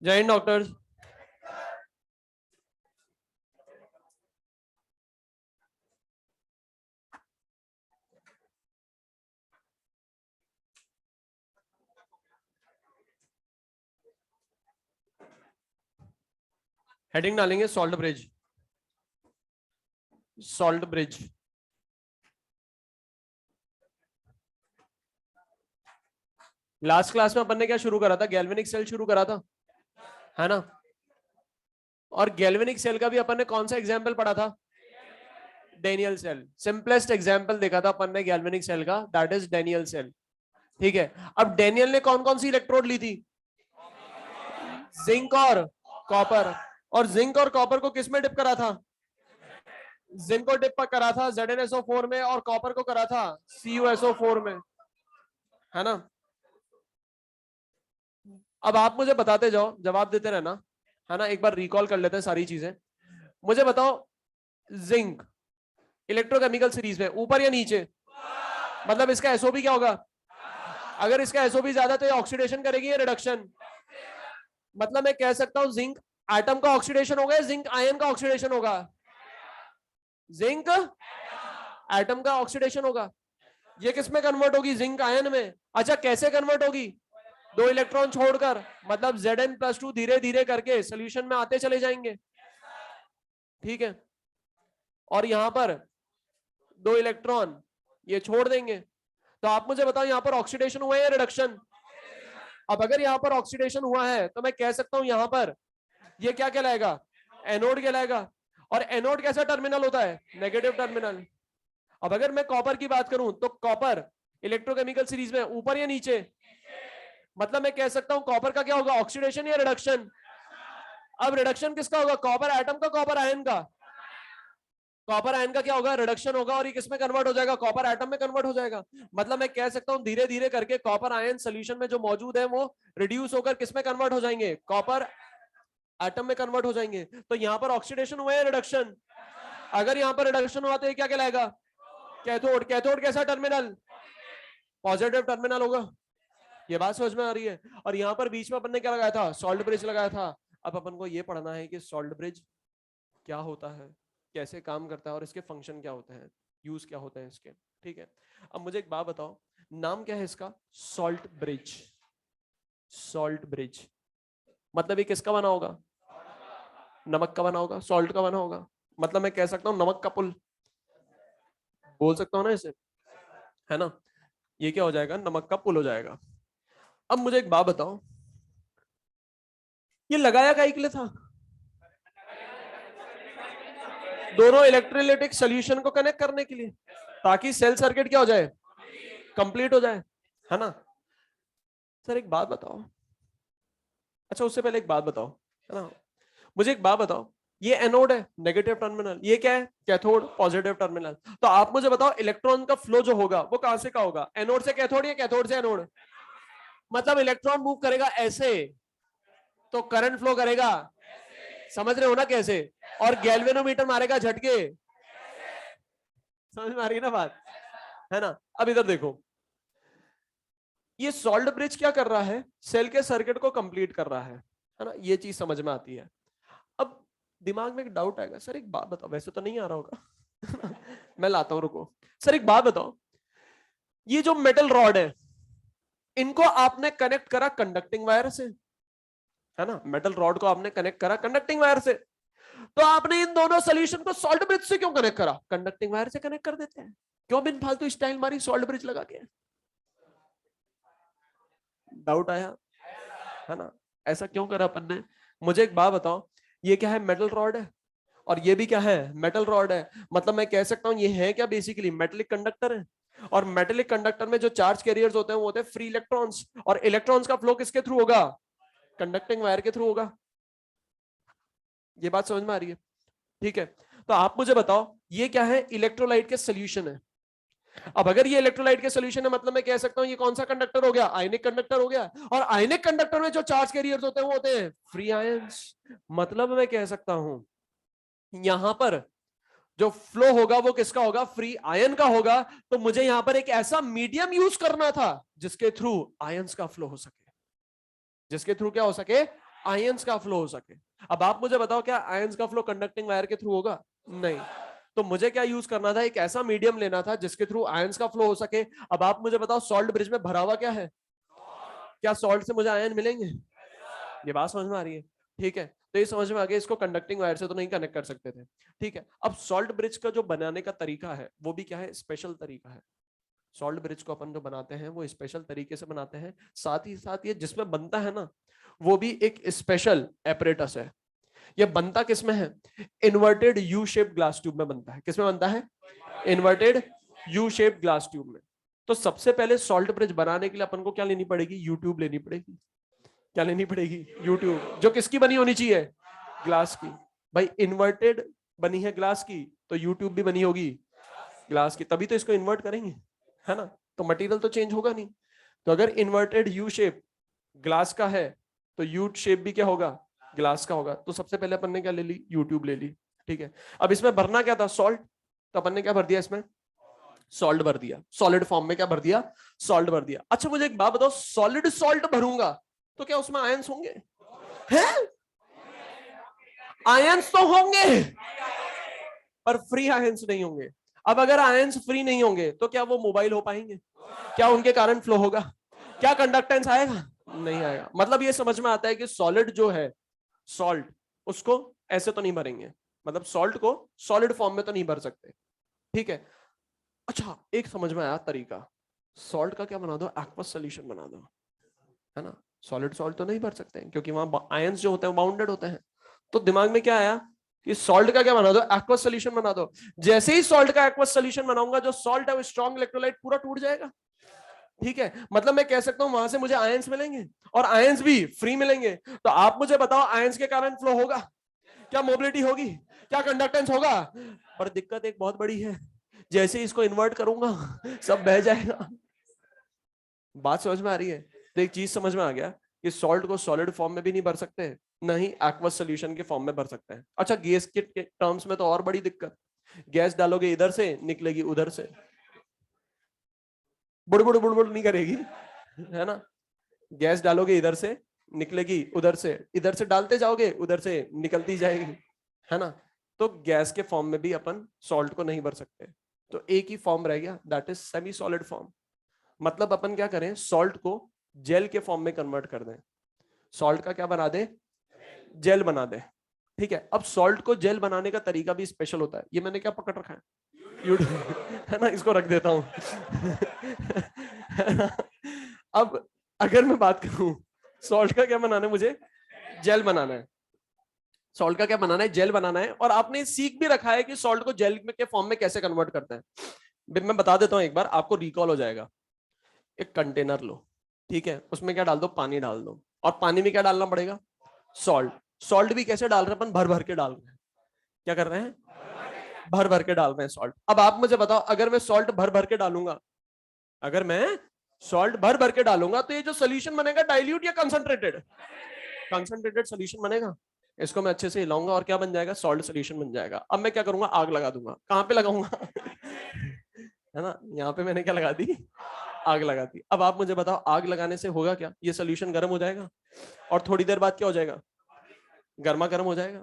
जय Hind doctors. Heading डालेंगे salt bridge. Salt bridge. Last class में अपन ने क्या शुरू करा था? गैल्वेनिक सेल शुरू करा था, है ना? और गैल्वेनिक सेल का भी अपन ने कौन सा एग्जाम्पल पढ़ा था? Daniel cell. सिंपलेस्ट एग्जाम्पल देखा था अपन ने गैल्वेनिक सेल का, दैट इज डेनियल सेल। ठीक है। अब डेनियल ने कौन कौन सी इलेक्ट्रोड ली थी? जिंक और कॉपर। और जिंक और कॉपर को किस में डिप करा था? जिंक को डिप करा था ZnSO4 में, और कॉपर को करा था CuSO4 में, है ना? अब आप मुझे बताते जाओ, जवाब देते रहना, है ना? एक बार रिकॉल कर लेते हैं सारी चीजें। मुझे बताओ, जिंक इलेक्ट्रोकेमिकल सीरीज में ऊपर या नीचे? मतलब इसका एसओपी क्या होगा? अगर इसका एसओपी ज्यादा तो ये ऑक्सीडेशन करेगी या रिडक्शन? मतलब मैं कह सकता हूं जिंक एटम का ऑक्सीडेशन होगा या जिंक आयन का ऑक्सीडेशन होगा? जिंक एटम का ऑक्सीडेशन होगा। ये किस में कन्वर्ट होगी? जिंक आयन में। अच्छा, कैसे कन्वर्ट होगी? दो इलेक्ट्रॉन छोड़कर, मतलब Zn+2 धीरे धीरे करके सोल्यूशन में आते चले जाएंगे। ठीक है। और यहां पर दो इलेक्ट्रॉन ये छोड़ देंगे। तो आप मुझे बताओ, यहां पर ऑक्सीडेशन हुआ है या रिडक्शन? अब अगर यहां पर ऑक्सीडेशन हुआ है तो मैं कह सकता हूं यहां पर ये क्या कहलाएगा? एनोड कहलाएगा। और एनोड कैसा टर्मिनल होता है? Negative terminal. अब अगर मैं कॉपर की बात करूं तो कॉपर इलेक्ट्रोकेमिकल सीरीज में ऊपर या नीचे? मतलब मैं कह सकता हूं कॉपर का क्या होगा? ऑक्सीडेशन या रिडक्शन? अब रिडक्शन किसका होगा? कॉपर एटम का, कॉपर आयन का? कॉपर आयन का क्या होगा? रिडक्शन होगा। और ये किस में कन्वर्ट हो जाएगा? कॉपर एटम में कन्वर्ट हो जाएगा। मतलब मैं कह सकता हूं धीरे धीरे करके कॉपर आयन सोल्यूशन में जो मौजूद है वो रिड्यूस होकर किस में कन्वर्ट हो जाएंगे? कॉपर एटम में कन्वर्ट हो जाएंगे। तो यहां पर ऑक्सीडेशन हुआ है, रिडक्शन? अगर यहां पर रिडक्शन हुआ तो ये क्या कहलाएगा? कैथोड। कैथोड कैसा टर्मिनल? पॉजिटिव टर्मिनल होगा। ये बात समझ में आ रही है? और यहां पर बीच में अपन ने क्या लगाया था? सॉल्ट ब्रिज लगाया था। अब अपन को ये पढ़ना है कि सॉल्ट ब्रिज क्या होता है, कैसे काम करता है, और इसके फंक्शन क्या होते हैं, यूज क्या होते हैं इसके। ठीक है। अब मुझे एक बात बताओ, नाम क्या है इसका? Salt bridge. सॉल्ट ब्रिज मतलब ये किसका बना होगा? नमक का बना होगा, सॉल्ट का बना होगा। मतलब मैं कह सकता हूं नमक का पुल, बोल सकता हूं ना इसे, है ना? ये क्या हो जाएगा? नमक का पुल हो जाएगा। अब मुझे एक बात बताओ, ये लगाया काहे के लिए था? दोनों इलेक्ट्रोलाइटिक सॉल्यूशन को कनेक्ट करने के लिए, ताकि सेल सर्किट क्या हो जाए? कंप्लीट हो जाए, है ना? सर एक बात बताओ, अच्छा उससे पहले एक बात बताओ, है ना? मुझे एक बात बताओ, ये एनोड है, नेगेटिव टर्मिनल, ये क्या है? Cathode, positive terminal. तो आप मुझे बताओ इलेक्ट्रॉन का फ्लो जो होगा वो कहां से का होगा? एनोड से कैथोड या कैथोड से एनोड? मतलब इलेक्ट्रॉन मूव करेगा ऐसे तो करंट फ्लो करेगा, समझ रहे हो ना कैसे? और गैल्वेनोमीटर मारेगा झटके, समझ में आ रही है ना बात, है ना? अब इधर देखो, ये सॉल्ट ब्रिज क्या कर रहा है? सेल के सर्किट को कंप्लीट कर रहा है ना? ये चीज समझ में आती है। अब दिमाग में एक डाउट आएगा, सर एक बात बताओ, वैसे तो नहीं आ रहा होगा मैं लाता हूं, रुको। सर एक बात बताओ, ये जो मेटल रॉड है इनको आपने कनेक्ट करा कंडक्टिंग वायर से, है ना? मेटल रॉड को आपने कनेक्ट करा कंडक्टिंग वायर से। तो आपने इन दोनों सोल्यूशन को सॉल्ट ब्रिज से क्यों कनेक्ट करा? कंडक्टिंग वायर से कनेक्ट कर देते हैं, क्यों बिन फालतू स्टाइल मारी सॉल्ट ब्रिज लगा के? डाउट आया, है ना? ऐसा क्यों करा अपन ने? मुझे एक बात बताओ, ये क्या है? मेटल रॉड है, और ये भी क्या है? मेटल रॉड है। मतलब मैं कह सकता हूं ये है क्या? बेसिकली मेटेलिक कंडक्टर है। और मेटेलिक कंडक्टर में जो चार्ज कैरियर्स होते हैं वो होते हैं फ्री इलेक्ट्रॉन्स, और इलेक्ट्रॉन्स का फ्लो किसके थ्रू होगा? कंडक्टिंग वायर के थ्रू होगा। ये बात समझ में आ रही है? ठीक है। तो आप मुझे बताओ, ये क्या है? इलेक्ट्रोलाइट के सोल्यूशन है। अब अगर ये इलेक्ट्रोलाइट के सोल्यूशन है, मतलब मैं कह सकता हूं ये कौन सा कंडक्टर हो गया? आयनिक कंडक्टर हो गया। और आयनिक कंडक्टर में जो चार्ज कैरियर्स होते हैं वो होते हैं फ्री आयंस। मतलब मैं कह सकता हूं यहां पर जो फ्लो होगा वो किसका होगा? फ्री आयन का होगा। तो मुझे यहां पर एक ऐसा मीडियम यूज करना था जिसके थ्रू आयंस का फ्लो हो सके, जिसके थ्रू क्या हो सके? आयंस का फ्लो हो सके। अब आप मुझे बताओ, क्या आयंस का फ्लो कंडक्टिंग वायर के थ्रू होगा? नहीं। तो मुझे क्या यूज करना था? एक ऐसा मीडियम लेना था जिसके थ्रू आयंस का फ्लो हो सके। अब आप मुझे बताओ, सॉल्ट ब्रिज में भरा हुआ क्या है? क्या सॉल्ट से मुझे आयन मिलेंगे? ये बात समझ में आ रही है? ठीक है, तो ये समझ में आ गया, इसको कंडक्टिंग वायर से तो नहीं कनेक्ट कर सकते थे। ठीक है, अब सॉल्ट ब्रिज का जो बनाने का तरीका है वो भी क्या है? स्पेशल तरीका है। सॉल्ट ब्रिज को अपन जो बनाते हैं वो स्पेशल तरीके से बनाते हैं। साथ ही साथ ये जिसमें बनता है ना, वो भी एक स्पेशल एपरेटस है। ये बनता किसमें है? Inverted U shape glass tube में बनता है। किसमें बनता है? Inverted U shape glass tube में। तो सबसे पहले सॉल्ट ब्रिज बनाने के लिए अपन को क्या लेनी पड़ेगी? यूट्यूब लेनी पड़ेगी। क्या लेनी पड़ेगी? यूट्यूब। जो किसकी बनी होनी चाहिए? ग्लास की। भाई इन्वर्टेड बनी है ग्लास की, तो यूट्यूब भी बनी होगी ग्लास की, तभी तो इसको इन्वर्ट करेंगे, है ना? तो मटेरियल तो चेंज होगा नहीं। तो अगर इन्वर्टेड यू शेप ग्लास का है तो यू शेप भी क्या होगा? ग्लास का होगा। तो सबसे पहले अपन ने क्या ले ली? यूट्यूब ले ली। ठीक है, अब इसमें भरना क्या था? सॉल्ट। तो अपन ने क्या भर दिया इसमें? सॉल्ट भर दिया। सॉलिड फॉर्म में क्या भर दिया? सॉल्ट भर दिया। अच्छा मुझे एक बात बताओ, सॉलिड सॉल्ट भरूंगा तो क्या उसमें आयंस होंगे? हैं? आयंस तो होंगे, पर फ्री आयंस नहीं होंगे। अब अगर आयंस फ्री नहीं होंगे तो क्या वो मोबाइल हो पाएंगे? क्या उनके कारण फ्लो होगा? क्या कंडक्टेंस आएगा? नहीं आएगा। मतलब ये समझ में आता है कि सॉलिड जो है, सॉल्ट, उसको ऐसे तो नहीं भरेंगे। मतलब सॉल्ट को सॉलिड फॉर्म में तो नहीं भर सकते। ठीक है। अच्छा एक समझ में आया तरीका। सॉल्ट का क्या बना दो? एक्वस सोल्यूशन बना दो, है ना? सॉलिड सॉल्ट तो नहीं भर सकते हैं क्योंकि वहां आयंस जो होते हैं वो बाउंडेड होते हैं। तो दिमाग में क्या आया कि सॉल्ट का क्या बना दो? एक्वस सोल्यूशन बना दो। जैसे ही सॉल्ट का एक्वस सोल्यूशन बनाऊंगा, जो सॉल्ट है वो स्ट्रॉन्ग इलेक्ट्रोलाइट पूरा टूट जाएगा। ठीक है, मतलब मैं कह सकता हूं वहां से मुझे आयंस मिलेंगे और आयंस भी फ्री मिलेंगे। तो आप मुझे बताओ, आयंस के कारण फ्लो होगा? क्या मोबिलिटी होगी? क्या कंडक्टेंस होगा? पर दिक्कत एक बहुत बड़ी है, जैसे इसको इन्वर्ट करूंगा सब बह जाएगा। बात समझ में आ रही है? तो एक चीज समझ में आ गया कि सॉल्ट को सॉलिड फॉर्म में भी नहीं भर सकते, ना ही एक्वस सोल्यूशन के फॉर्म में भर सकते हैं। अच्छा गैस के टर्म्स में तो और बड़ी दिक्कत। गैस डालोगे इधर से, निकलेगी उधर से, बुड़बुड़ बुड़बुड़ नहीं करेगी, है ना? गैस डालोगे इधर से, निकलेगी उधर से, इधर से डालते जाओगे उधर से निकलती जाएगी, है ना? तो गैस के फॉर्म में भी अपन सॉल्ट को नहीं भर सकते। तो एक ही फॉर्म रह गया, that is semi solid form. मतलब अपन क्या करें? सॉल्ट को जेल के फॉर्म में कन्वर्ट कर दें। सॉल्ट का क्या बना दे? जेल बना दे। ठीक है, अब सॉल्ट को जेल बनाने का तरीका भी स्पेशल होता है। ये मैंने क्या पकड़ रखा है? है ना, इसको रख देता हूं। अब अगर मैं बात करूं, सॉल्ट का क्या बनाना है मुझे? जेल बनाना है। सॉल्ट का क्या बनाना है? जेल बनाना है। और आपने सीख भी रखा है कि सॉल्ट को जेल के फॉर्म में कैसे कन्वर्ट करते हैं। मैं बता देता हूं, एक बार आपको रिकॉल हो जाएगा। एक कंटेनर लो, ठीक है, उसमें क्या डाल दो? पानी डाल दो। और पानी में क्या डालना पड़ेगा? सॉल्ट। सॉल्ट भी कैसे डाल रहे हैं? अपन भर भर के डाल रहे हैं। क्या कर रहे हैं? भर भर के डाल रहे हैं सॉल्ट। अब आप मुझे बताओ, अगर मैं सॉल्ट भर भर के डालूंगा, अगर मैं सॉल्ट भर भर के डालूंगा तो ये जो सोल्यूशन बनेगा, डाइल्यूट या कंसंट्रेटेड? कंसंट्रेटेड सोल्यूशन बनेगा। इसको मैं अच्छे से हिलाऊंगा और क्या बन जाएगा? सॉल्ट सोल्यूशन बन जाएगा। अब मैं क्या करूंगा? आग लगा दूंगा। कहां पे लगाऊंगा? है ना, यहाँ पे मैंने क्या लगा दी? आग लगा दी। अब आप मुझे बताओ, आग लगाने से होगा क्या? ये सोल्यूशन गर्म हो जाएगा और थोड़ी देर बाद क्या हो जाएगा? गर्मा गर्म हो जाएगा।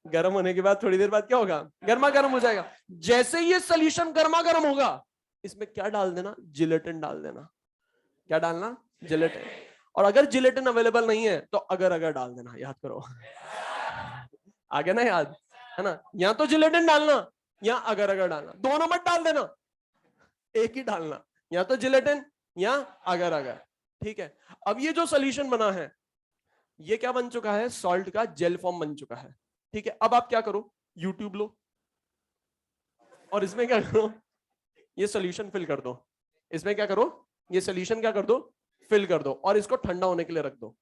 गर्म होने के बाद थोड़ी देर बाद क्या होगा? गर्मा गर्म हो जाएगा। जैसे ये सोल्यूशन गर्मा गर्म होगा, इसमें क्या डाल देना? जिलेटिन डाल देना। क्या डालना? जिलेटिन। और अगर जिलेटिन अवेलेबल नहीं है तो अगर अगर डाल देना। याद करो, आ गया ना याद? है ना, या तो जिलेटिन डालना या अगर अगर डालना, दोनों मत डाल देना, एक ही डालना, या तो जिलेटिन या अगर अगर। ठीक है, अब ये जो सोल्यूशन बना है, ये क्या बन चुका है? सॉल्ट का जेल फॉर्म बन चुका है। ठीक है, अब आप क्या करो? यूट्यूब लो और इसमें क्या करो? ये सोल्यूशन फिल कर दो। इसमें क्या करो? ये सोल्यूशन क्या कर दो? फिल कर दो और इसको ठंडा होने के लिए रख दो।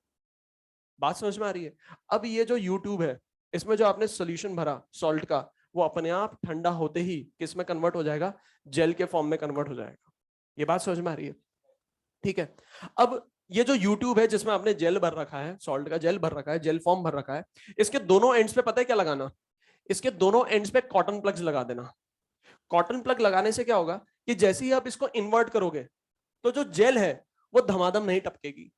बात समझ में आ रही है? अब ये जो यूट्यूब है, इसमें जो आपने सोल्यूशन भरा सॉल्ट का, वो अपने आप ठंडा होते ही किस में कन्वर्ट हो जाएगा? जेल के फॉर्म में कन्वर्ट हो जाएगा। ये बात समझ में आ रही है? ठीक है, अब ये जो यूट्यूब है जिसमें आपने जेल भर रखा है, सॉल्ट का जेल भर रखा है, जेल फॉर्म भर रखा है, इसके दोनों एंड्स पे पता है क्या लगाना? इसके दोनों एंड्स पे कॉटन प्लग्स लगा देना। कॉटन प्लग लगाने से क्या होगा कि जैसे ही आप इसको इन्वर्ट करोगे तो जो जेल है वो धमाधम नहीं टपकेगी।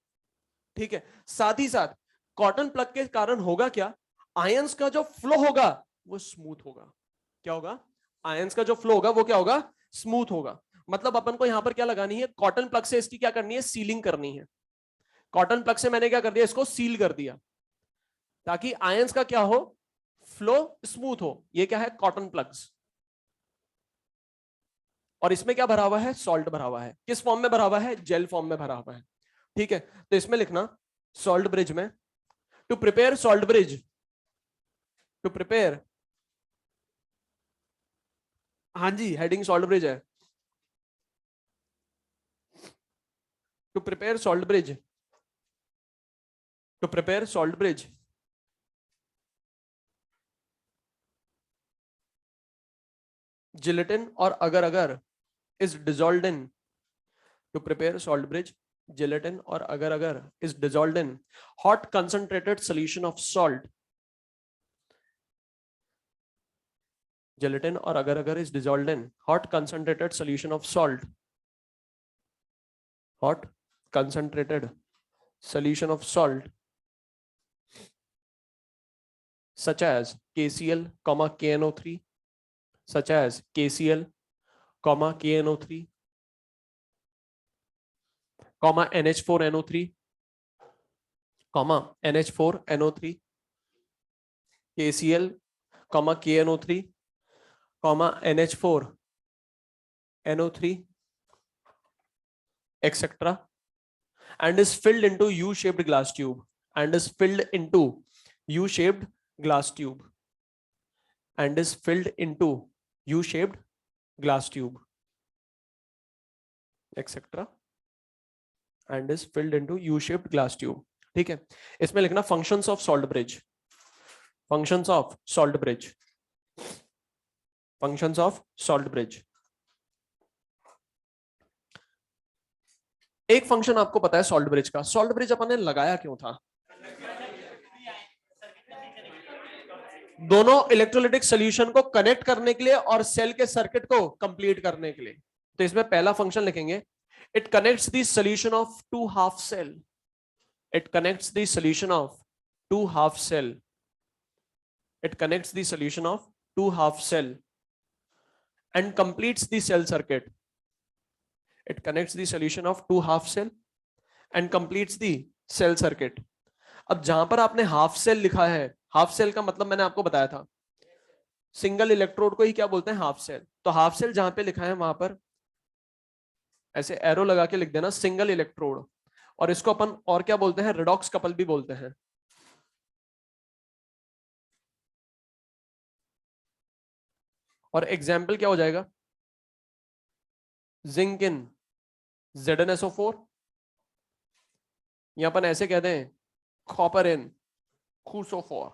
ठीक है, साथ ही साथ कॉटन प्लग के कारण होगा क्या, आयंस का जो फ्लो होगा वो स्मूथ होगा। क्या होगा, आयंस का जो फ्लो होगा वो क्या होगा, स्मूथ होगा। मतलब अपन को यहां पर क्या लगानी है, कॉटन प्लग से इसकी क्या करनी है, सीलिंग करनी है। कॉटन प्लग से मैंने क्या कर दिया, इसको सील कर दिया ताकि आयंस का क्या हो, फ्लो स्मूथ हो। ये क्या है, कॉटन प्लग्स। और इसमें क्या भरा हुआ है, सॉल्ट भरा हुआ है। किस फॉर्म में भरा हुआ है, जेल फॉर्म में भरा हुआ है। ठीक है, तो इसमें लिखना सॉल्ट ब्रिज में, to prepare salt bridge, to prepare, हाँ जी हेडिंग सॉल्ट ब्रिज है, to prepare salt bridge, to prepare salt bridge, gelatin और agar agar is dissolved in, to prepare salt bridge, gelatin और agar agar is dissolved in hot concentrated solution of salt, gelatin और agar अगर is dissolved in hot concentrated solution of salt, hot concentrated solution of salt such as KCl, KNO3, such as KCl, KNO3, NH4NO3, NH4NO3, KCl, KNO3, NH4NO3, etc. and is filled into U-shaped glass tube, and is filled into U-shaped glass tube, and is filled into U-shaped glass tube, etc. and is filled into U-shaped glass tube. ठीक है, इसमें लिखना functions of salt bridge, functions of salt bridge, functions of salt bridge. एक function आपको पता है salt bridge का, salt bridge अपन ने लगाया क्यों था, दोनों इलेक्ट्रोलिटिक सॉल्यूशन को कनेक्ट करने के लिए और सेल के सर्किट को कंप्लीट करने के लिए। तो इसमें पहला फंक्शन लिखेंगे, it connects the solution of two half cell, it connects the solution of two half cell, it connects the solution of two half cell and completes the cell circuit, it connects the solution of two half cell and completes the cell circuit. अब जहां पर आपने half cell लिखा है, half cell का मतलब मैंने आपको बताया था, सिंगल इलेक्ट्रोड को ही क्या बोलते हैं, हाफ सेल। तो हाफ सेल जहां पे लिखा है वहां पर ऐसे एरो लगा के लिख देना सिंगल इलेक्ट्रोड, और इसको अपन और क्या बोलते हैं, रिडॉक्स कपल भी बोलते हैं। और एग्जाम्पल क्या हो जाएगा, जिंक इन ZnSO4, या अपन ऐसे कहते हैं कॉपर इन CuSO4।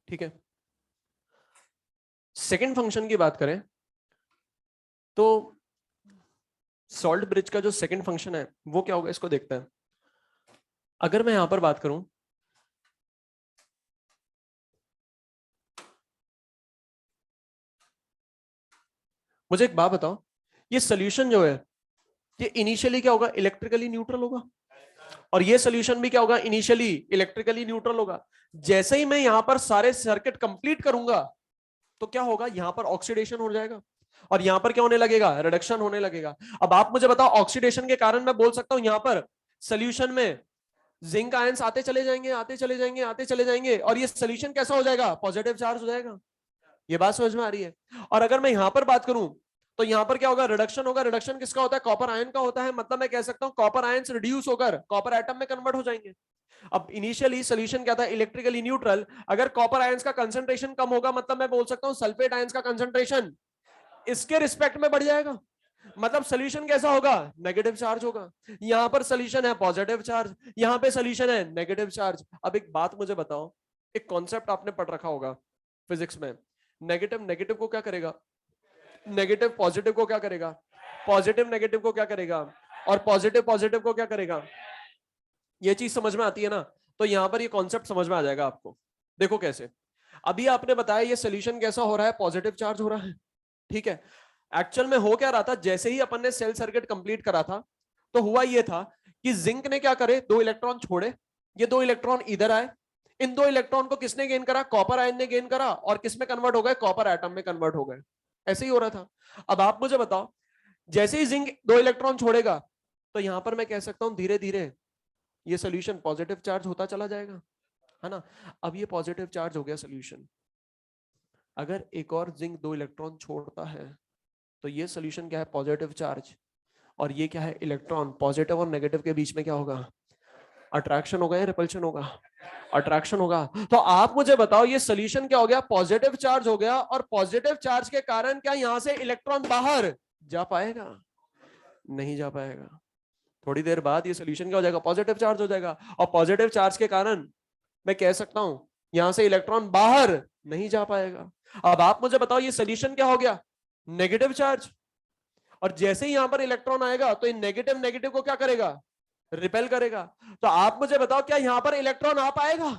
ठीक है, सेकेंड फंक्शन की बात करें तो सॉल्ट ब्रिज का जो सेकंड फंक्शन है वो क्या होगा, इसको देखते हैं। अगर मैं यहां पर बात करूं, मुझे एक बात बताओ, ये सोल्यूशन जो है ये इनिशियली क्या होगा, इलेक्ट्रिकली न्यूट्रल होगा, और ये सोल्यूशन भी क्या होगा, इनिशियली इलेक्ट्रिकली न्यूट्रल होगा। जैसे ही मैं यहां पर सारे सर्किट कंप्लीट करूंगा तो क्या होगा, यहां पर ऑक्सीडेशन हो जाएगा और यहां पर क्या होने लगेगा, रिडक्शन होने लगेगा। अब आप मुझे बताओ, ऑक्सीडेशन के कारण मैं बोल सकता हूं यहां पर सोल्यूशन में जिंक आयंस आते चले जाएंगे, आते चले जाएंगे, आते चले जाएंगे, और ये सोल्यूशन कैसा हो जाएगा, पॉजिटिव चार्ज हो जाएगा। ये बात समझ में आ रही है। और अगर मैं यहां पर बात करूं तो यहां पर क्या होगा, रिडक्शन होगा। रिडक्शन किसका होता है, कॉपर आयन का होता है। मतलब मैं कह सकता हूं कॉपर आयंस रिड्यूस होकर कॉपर एटम में कन्वर्ट हो जाएंगे। अब इनिशियली सोल्यूशन क्या था, इलेक्ट्रिकली न्यूट्रल। अगर कॉपर आयंस का कंसंट्रेशन कम होगा, मतलब मैं बोल सकता हूं सल्फेट आयंस का कंसंट्रेशन इसके रिस्पेक्ट में बढ़ जाएगा। मतलब सोल्यूशन कैसा होगा, नेगेटिव चार्ज होगा। यहां पर सोल्यूशन है पॉजिटिव चार्ज, यहां पे सोल्यूशन है नेगेटिव चार्ज। अब एक बात मुझे बताओ, एक कॉन्सेप्ट आपने पढ़ रखा होगा फिजिक्स में, नेगेटिव नेगेटिव को क्या करेगा, नेगेटिव पॉजिटिव को क्या करेगा, पॉजिटिव नेगेटिव को क्या करेगा, और पॉजिटिव पॉजिटिव को क्या करेगा। ये चीज समझ में आती है ना। तो यहां पर ये कॉन्सेप्ट समझ में आ जाएगा आपको। देखो कैसे, अभी आपने बताया ये सोल्यूशन कैसा हो रहा है, पॉजिटिव चार्ज हो रहा है, ठीक है। एक्चुअल में हो क्या रहा था, जैसे ही अपन ने सेल सर्किट कंप्लीट करा था तो हुआ ये था कि जिंक ने क्या करे, 2 इलेक्ट्रॉन छोड़े, ये 2 इलेक्ट्रॉन इधर आए, इन 2 इलेक्ट्रॉन को किसने गेन करा, कॉपर आयन ने गेन करा, और किस में कन्वर्ट हो गए, कॉपर एटम में कन्वर्ट हो गए। ऐसे ही हो रहा था। अब आप मुझे बताओ, जैसे ही जिंक 2 इलेक्ट्रॉन छोड़ेगा तो यहां पर मैं कह सकता हूं धीरे धीरे ये सोल्यूशन पॉजिटिव चार्ज होता चला जाएगा, है ना। अब ये पॉजिटिव चार्ज हो गया सोल्यूशन, अगर एक और जिंक 2 इलेक्ट्रॉन छोड़ता है तो ये सोल्यूशन क्या है, पॉजिटिव चार्ज, और ये क्या है, इलेक्ट्रॉन। पॉजिटिव और नेगेटिव के बीच में क्या होगा, अट्रैक्शन होगा या रिपल्शन होगा, अट्रैक्शन होगा। तो आप मुझे बताओ ये सोल्यूशन क्या हो गया, पॉजिटिव चार्ज हो गया, और पॉजिटिव चार्ज के कारण क्या यहां से इलेक्ट्रॉन बाहर जा पाएगा, नहीं जा पाएगा। थोड़ी देर बाद ये सोल्यूशन क्या हो जाएगा, पॉजिटिव चार्ज हो जाएगा, और पॉजिटिव चार्ज के कारण मैं कह सकता हूं यहां से इलेक्ट्रॉन बाहर नहीं जा पाएगा। अब आप मुझे बताओ ये सोल्यूशन क्या हो गया, नेगेटिव चार्ज, और जैसे ही यहां पर इलेक्ट्रॉन आएगा तो इन नेगेटिव नेगेटिव को क्या करेगा, रिपेल करेगा। तो आप मुझे बताओ क्या यहां पर इलेक्ट्रॉन आ पाएगा,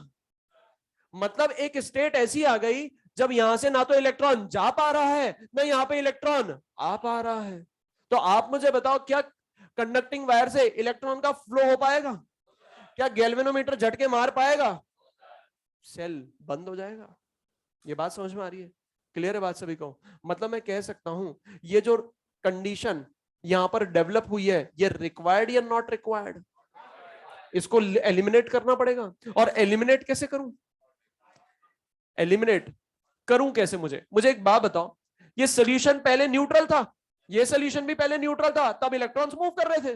मतलब एक स्टेट ऐसी आ गई जब यहां से ना तो इलेक्ट्रॉन जा पा रहा है ना यहां पे इलेक्ट्रॉन आ पा रहा है। तो आप मुझे बताओ क्या कंडक्टिंग वायर से इलेक्ट्रॉन का फ्लो हो पाएगा, क्या गैल्वेनोमीटर झटके मार पाएगा, सेल बंद हो जाएगा। ये बात समझ में आ रही है, क्लियर है बात सभी को। मतलब मैं कह सकता हूं ये जो कंडीशन यहां पर डेवलप हुई है ये रिक्वायर्ड या नॉट रिक्वायर्ड, इसको एलिमिनेट करना पड़ेगा। और एलिमिनेट कैसे करूं, एलिमिनेट करूं कैसे, मुझे मुझे एक बात बताओ, ये सोल्यूशन पहले न्यूट्रल था, ये सोल्यूशन भी पहले न्यूट्रल था, तब इलेक्ट्रॉन्स मूव कर रहे थे,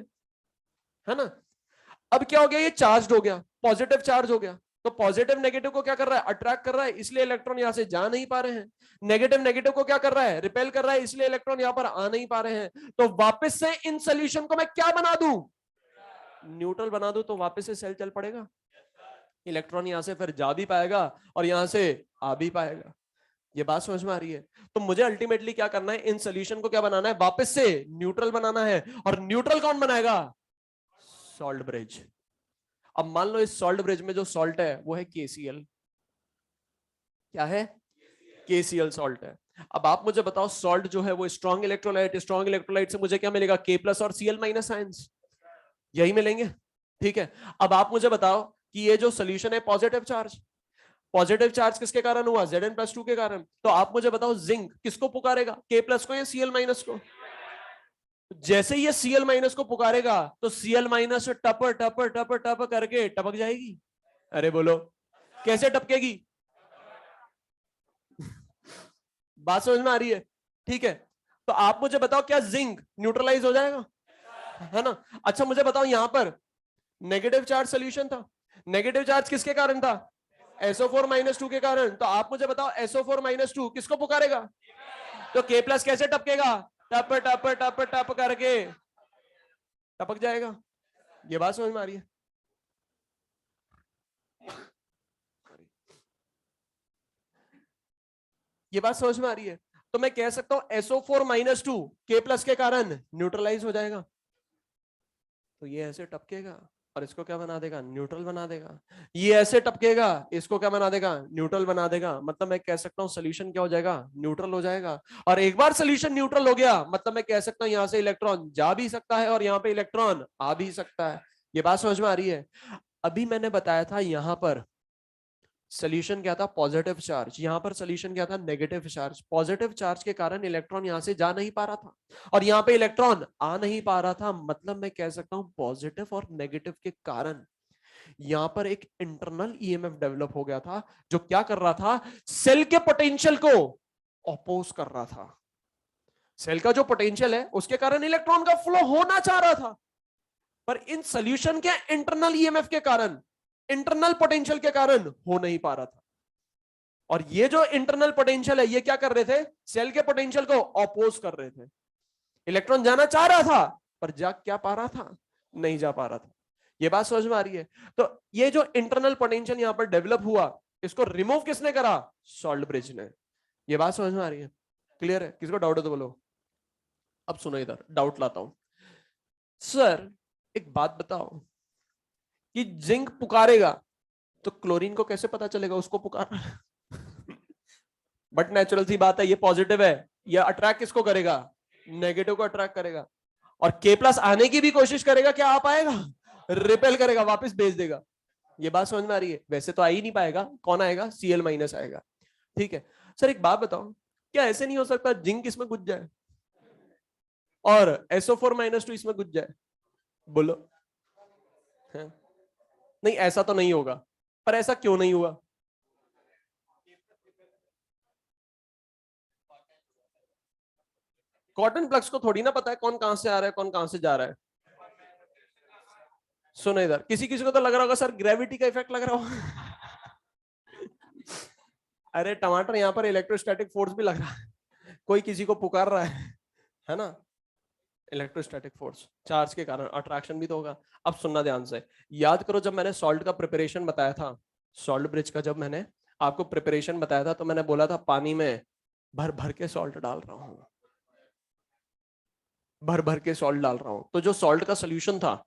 है ना। अब क्या हो गया, ये चार्ज हो गया, पॉजिटिव चार्ज हो गया, तो पॉजिटिव नेगेटिव को क्या कर रहा है, अट्रैक्ट कर रहा है, इसलिए इलेक्ट्रॉन यहां से जा नहीं पा रहे हैं। नेगेटिव नेगेटिव को क्या कर रहा है, रिपेल कर रहा है, इसलिए इलेक्ट्रॉन यहां पर आ नहीं पा रहे हैं। तो वापस से इन सोल्यूशन को मैं क्या बना दूं, न्यूट्रल बना दूं, तो वापस से सेल चल पड़ेगा, इलेक्ट्रॉन यहां से फिर जा भी पाएगा और यहां से आ भी पाएगा। ये बात समझ में आ रही है। तो मुझे अल्टीमेटली क्या करना है, इन सोल्यूशन को क्या बनाना है, वापस से न्यूट्रल बनाना है, और न्यूट्रल कौन बनाएगा, सॉल्ट ब्रिज। अब मान लो इस सॉल्ट ब्रिज में जो सॉल्ट है वो है KCl, क्या है, KCl सॉल्ट है। अब आप मुझे बताओ सॉल्ट जो है वो स्ट्रॉन्ग इलेक्ट्रोलाइट, स्ट्रॉन्ग इलेक्ट्रोलाइट से मुझे क्या मिलेगा, K+ और Cl- आयंस, यही मिलेंगे, ठीक है। अब आप मुझे बताओ कि ये जो सोल्यूशन है पॉजिटिव चार्ज, पॉजिटिव चार्ज किसके कारण हुआ, Zn+2 के कारण। तो आप मुझे बताओ जिंक किसको पुकारेगा, K+ को या Cl- को। जैसे ही ये Cl- को पुकारेगा तो Cl- टप टप टप टप करके टपक जाएगी। अरे बोलो कैसे टपकेगी, बात समझ में आ रही है, ठीक है। तो आप मुझे बताओ क्या जिंक न्यूट्रलाइज हो जाएगा, है ना। अच्छा मुझे बताओ यहां पर नेगेटिव चार्ज सोल्यूशन था, नेगेटिव चार्ज किसके कारण था, SO4-2 के कारण। तो आप मुझे बताओ SO4-2 किसको पुकारेगा, तो K+ कैसे टपकेगा, टप टप टप टप करके टपक जाएगा। ये बात समझ में आ रही है, ये बात समझ में आ रही है। तो मैं कह सकता हूं SO4-2 K+ के कारण न्यूट्रलाइज हो जाएगा, तो ये ऐसे टपकेगा और इसको क्या बना देगा, न्यूट्रल बना देगा। ये ऐसे टपकेगा, इसको क्या बना देगा, न्यूट्रल बना देगा। मतलब मैं कह सकता हूं सोल्यूशन क्या हो जाएगा, न्यूट्रल हो जाएगा। और एक बार सोल्यूशन न्यूट्रल हो गया मतलब मैं कह सकता हूं यहां से इलेक्ट्रॉन जा भी सकता है और यहां पे इलेक्ट्रॉन आ भी सकता है। ये बात समझ में आ रही है। अभी मैंने बताया था यहां पर सोल्यूशन क्या था, पॉजिटिव चार्ज, यहां पर सोल्यूशन क्या था, नेगेटिव चार्ज। पॉजिटिव चार्ज के कारण इलेक्ट्रॉन यहां से जा नहीं पा रहा था और यहां पे इलेक्ट्रॉन आ नहीं पा रहा था। मतलब मैं कह सकता हूं पॉजिटिव और नेगेटिव के कारण यहां पर एक इंटरनल ईएमएफ डेवलप हो गया था, जो क्या कर रहा था, सेल के पोटेंशियल को अपोज कर रहा था। सेल का जो पोटेंशियल है उसके कारण इलेक्ट्रॉन का फ्लो होना चाह रहा था, पर इन सोल्यूशन के इंटरनल ईएमएफ के कारण, इंटरनल पोटेंशियल के कारण हो नहीं पा रहा था। और ये जो इंटरनल पोटेंशियल है ये क्या कर रहे थे, सेल के पोटेंशियल को अपोज कर रहे थे। इलेक्ट्रॉन जाना चाह रहा था पर जा क्या पा रहा था, नहीं जा पा रहा था। ये बात समझ में आ रही है। तो ये जो इंटरनल पोटेंशियल यहां पर डेवलप हुआ इसको रिमूव किसने करा, सॉल्ट ब्रिज ने। ये बात समझ में आ रही है, क्लियर है, किसको डाउट है तो बोलो। अब सुनो इधर डाउट लाता हूं। सर एक बात बताओ कि जिंक पुकारेगा तो क्लोरीन को कैसे पता चलेगा उसको पुकार बट नेचुरल सी बात है, ये पॉजिटिव है, ये अट्रैक्ट किसको करेगा, नेगेटिव को अट्रैक्ट करेगा, और के प्लस आने की भी कोशिश करेगा, क्या आ पाएगा, रिपेल करेगा, वापस भेज देगा। ये बात समझ में आ रही है? वैसे तो आ ही नहीं पाएगा, कौन आएगा, Cl माइनस आएगा। ठीक है सर, एक बात बताओ, क्या ऐसे नहीं हो सकता जिंक इसमें घुस जाए और SO4-2 इसमें घुस जाए? बोलो। है? नहीं ऐसा तो नहीं होगा, पर ऐसा क्यों नहीं हुआ? कॉटन प्लग्स को थोड़ी ना पता है कौन कहां से आ रहा है कौन कहां से जा रहा है। सुनो इधर, किसी किसी को तो लग रहा होगा सर ग्रेविटी का इफेक्ट लग रहा होगा अरे टमाटर, यहाँ पर इलेक्ट्रोस्टैटिक फोर्स भी लग रहा है, कोई किसी को पुकार रहा है ना? इलेक्ट्रोस्टैटिक फोर्स, चार्ज के कारण अट्रैक्शन भी तो होगा। अब सुनना ध्यान से, याद करो जब मैंने सॉल्ट का प्रिपरेशन बताया था, सॉल्ट ब्रिज का जब मैंने आपको प्रिपरेशन बताया था, तो मैंने बोला था पानी में भर भर के सॉल्ट डाल रहा हूं, भर भर के सॉल्ट डाल रहा हूं। तो जो सॉल्ट का सोल्यूशन था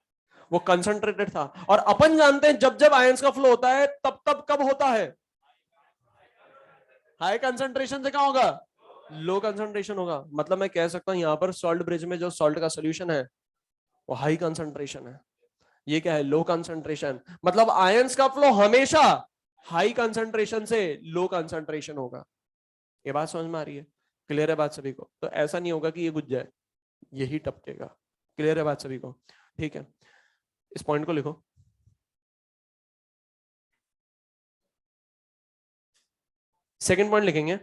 वो कंसंट्रेटेड था, और अपन जानते हैं जब जब आयंस का फ्लो होता है तब तब कब होता है, हाई कंसंट्रेशन से क्या होगा, लो कंसंट्रेशन होगा। मतलब मैं कह सकता हूं यहाँ पर सॉल्ट ब्रिज में जो सॉल्ट का सोल्यूशन है वो हाई कंसंट्रेशन है, ये क्या है, लो कंसंट्रेशन। मतलब आयंस का फ्लो हमेशा हाई कंसंट्रेशन से लो कंसंट्रेशन होगा। ये बात समझ में आ रही है? क्लियर है बात सभी को? तो ऐसा नहीं होगा कि ये गुज जाए, यही टपकेगा। क्लियर है बात सभी को? ठीक है, इस पॉइंट को लिखो। सेकंड पॉइंट लिखेंगे,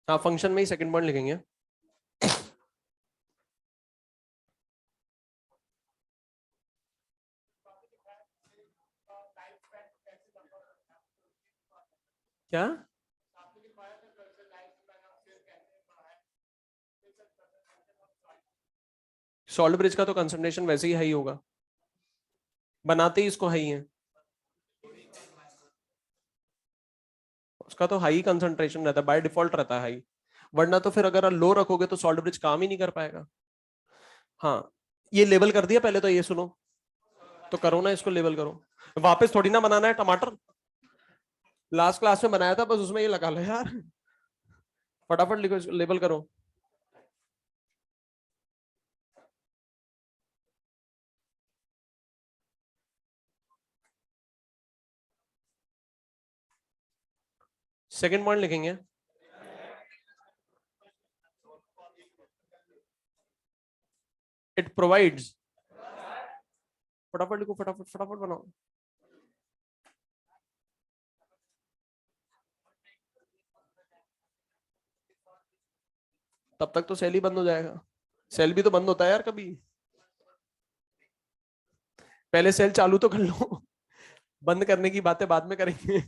हाँ फंक्शन में ही सेकंड पॉइंट लिखेंगे। क्या? सॉल्ट ब्रिज का तो कंसंट्रेशन वैसे ही हाई होगा, बनाते ही इसको हाई है, उसका तो हाई कंसंट्रेशन रहता है, बाय डिफॉल्ट रहता है हाई। वरना तो फिर अगर लो रखोगे तो सॉल्ट ब्रिज काम ही नहीं कर पाएगा। हाँ, ये लेबल कर दिया पहले, तो ये सुनो, तो करो ना, इसको लेबल करो, वापस थोड़ी ना बनाना है टमाटर, लास्ट क्लास में बनाया था बस, उसमें ये लगा लो यार, फटाफट लिखो, इसको लेबल करो। सेकंड पॉइंट लिखेंगे, इट प्रोवाइड्स, फटाफट लिखो, फटाफट फटाफट बनाओ। तब तक तो सेल ही बंद हो जाएगा, सेल भी तो बंद होता है यार कभी, पहले सेल चालू तो कर लो बंद करने की बातें बाद में करेंगे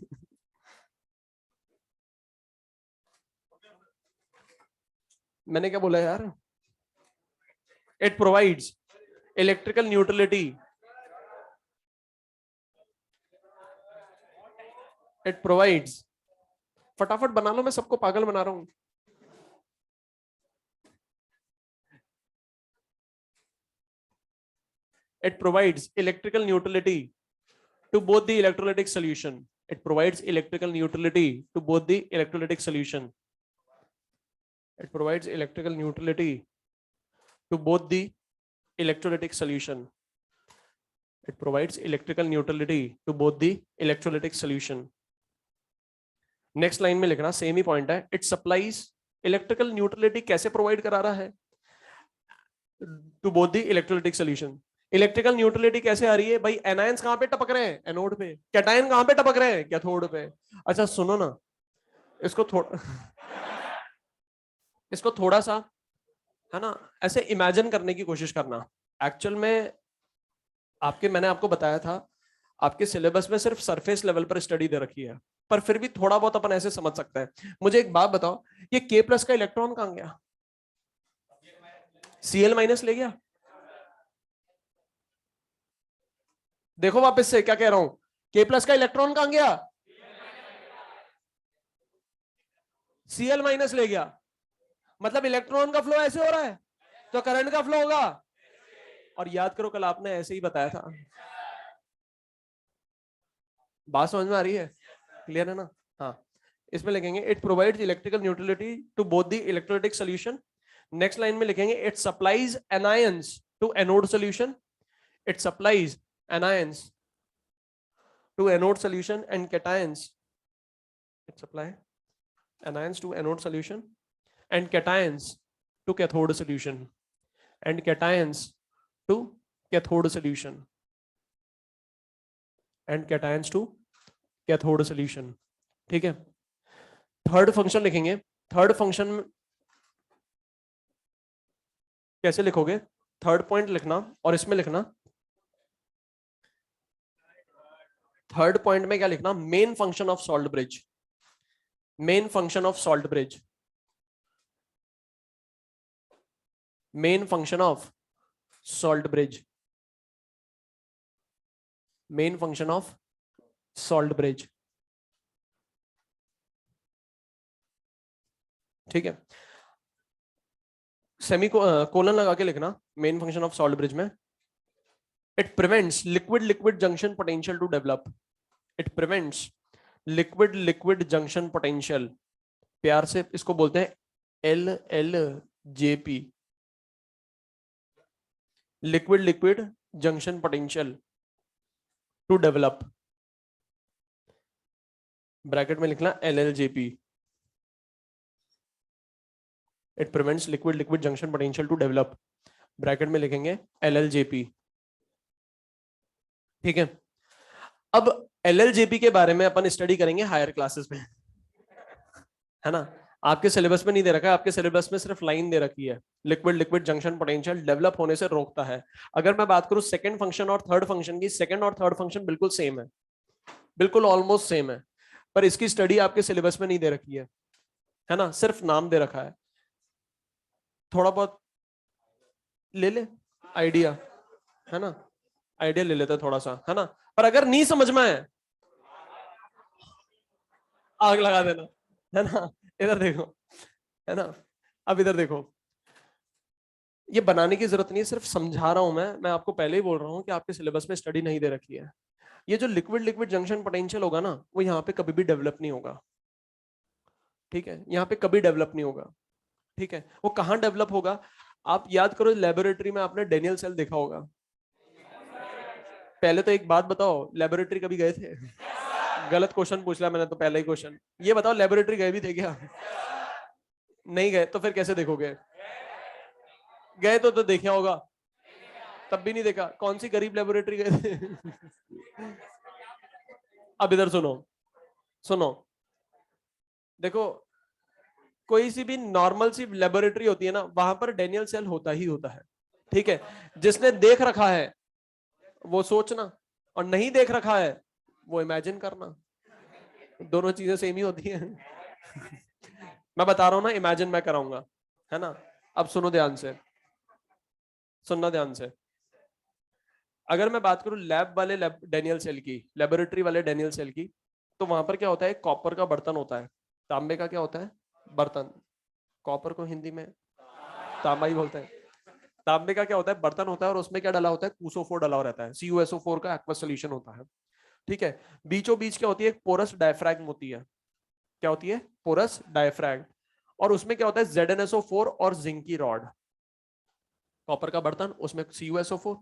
मैंने क्या बोला यार, it provides electrical neutrality, it provides, फटाफट बना लो, मैं सबको पागल बना रहा हूं। It provides electrical neutrality to both the electrolytic solution. It provides electrical neutrality to both the electrolytic solution. It provides electrical neutrality to both the electrolytic solution. It provides electrical neutrality to both the electrolytic solution. Next line में लिखना same ही point है, it supplies electrical neutrality कैसे provide करा रहा है, to both the electrolytic solution. Electrical neutrality कैसे आ रही है भाई, एनायंस कहां पे टपक रहे हैं, एनोड पे, कैटायन कहां पे टपक रहे हैं, कैथोड पे। अच्छा सुनो ना, इसको थोड़ा इसको थोड़ा सा है ना ऐसे इमेजिन करने की कोशिश करना। एक्चुअल में मैंने आपको बताया था, आपके सिलेबस में सिर्फ सरफेस लेवल पर स्टडी दे रखी है, पर फिर भी थोड़ा बहुत अपन ऐसे समझ सकते हैं। मुझे एक बात बताओ, ये के प्लस का इलेक्ट्रॉन कहां गया, Cl माइनस ले गया? देखो वापस से क्या कह रहा हूं, के प्लस का इलेक्ट्रॉन कहां गया, Cl माइनस ले गया, मतलब इलेक्ट्रॉन का फ्लो ऐसे हो रहा है, तो करंट का फ्लो होगा, और याद करो कल आपने ऐसे ही बताया था। बात समझ में आ रही है? क्लियर है ना? हाँ, इसमें लिखेंगे it provides electrical neutrality to both the electrolytic solution. Next line में लिखेंगे it supplies anions to anode solution. It supplies anions to anode solution and cations. It supply anions to anode solution and cations to cathode solution and cations to cathode solution and cations to cathode solution। ठीक है, third function लिखेंगे। Third function कैसे लिखोगे? Third point लिखना और इसमें लिखना, third point में क्या लिखना? Main function of salt bridge. Main function of salt bridge, main function of salt bridge, main function of salt bridge. ठीक है, सेमी कोलन लगा के लिखना main function of salt bridge में। It prevents liquid liquid junction potential to develop. It prevents liquid liquid junction potential, प्यार से इसको बोलते हैं LLJP, liquid liquid junction potential to develop. Bracket में लिखना LLJP। It prevents liquid liquid junction potential to develop, bracket में लिखेंगे LLJP। ठीक है, अब LLJP के बारे में अपन स्टडी करेंगे हायर क्लासेस में, है ना? आपके सिलेबस में नहीं दे रखा है, आपके सिलेबस में सिर्फ लाइन दे रखी है liquid liquid junction potential develop होने से रोकता है। अगर मैं बात करूं सेकंड फंक्शन और थर्ड फंक्शन की, सेकंड और थर्ड फंक्शन बिल्कुल सेम है, बिल्कुल ऑलमोस्ट सेम है, पर इसकी स्टडी आपके सिलेबस में नहीं दे रखी है ना? सिर्फ नाम दे रखा है। थोड़ा बहुत ले ले आइडिया, है ना? आइडिया ले लेते थोड़ा सा, है ना? पर अगर नहीं समझ में आए, आग लगा देना, है ना? इधर देखो, है ना? अब इधर देखो, ये बनाने की जरूरत नहीं है, सिर्फ समझा रहा हूं मैं आपको पहले ही बोल रहा हूं कि आपके सिलेबस में स्टडी नहीं दे रखी है। ये जो लिक्विड लिक्विड जंक्शन पोटेंशियल होगा ना, वो यहाँ पे कभी भी डेवलप नहीं होगा। ठीक है, यहाँ पे कभी डेवलप नहीं होगा। ठीक है, वो कहाँ डेवलप होगा? आप याद करो, लेबोरेटरी में आपने डेनियल सेल देखा होगा। पहले तो एक बात बताओ, लेबोरेटरी कभी गए थे? गलत क्वेश्चन पूछ लिया मैंने तो, पहला ही क्वेश्चन ये बताओ, लेबोरेटरी गए भी थे क्या? नहीं गए तो फिर कैसे देखोगे? गए तो देखा होगा, तब भी नहीं देखा। कौन सी गरीब लेबोरेटरी गए थे? अब इधर सुनो, सुनो, देखो, कोई सी भी नॉर्मल सी लेबोरेटरी होती है ना, वहां पर डेनियल सेल होता ही होता है। ठीक है, जिसने देख रखा है वो सोचना, और नहीं देख रखा है वो इमेजिन करना, दोनों चीजें सेम ही होती हैं। मैं बता रहा हूं ना, इमेजिन मैं कराऊंगा, है ना? अब सुनो ध्यान से, सुनना ध्यान से। अगर मैं बात करूं लैब वाले डेनियल सेल की, लेबोरेटरी वाले डेनियल सेल की, तो वहां पर क्या होता है? कॉपर का बर्तन होता है, तांबे का क्या होता है? बर्तन। कॉपर को हिंदी में तांबा ही बोलते हैं। तांबे का क्या होता है? बर्तन होता है, और उसमें क्या डाला होता है? कुसो4 डाला हुआ रहता है, CuSO4 का एक्वस सोल्यूशन होता है। ठीक है, बीचों बीच क्या होती है? एक पोरस डायफ्रैगम होती है। क्या होती है? Porous diaphragm. और उसमें क्या होता है? ZnSO4 और जिंक की रॉड। कॉपर का बर्तन, उसमें CuSO4,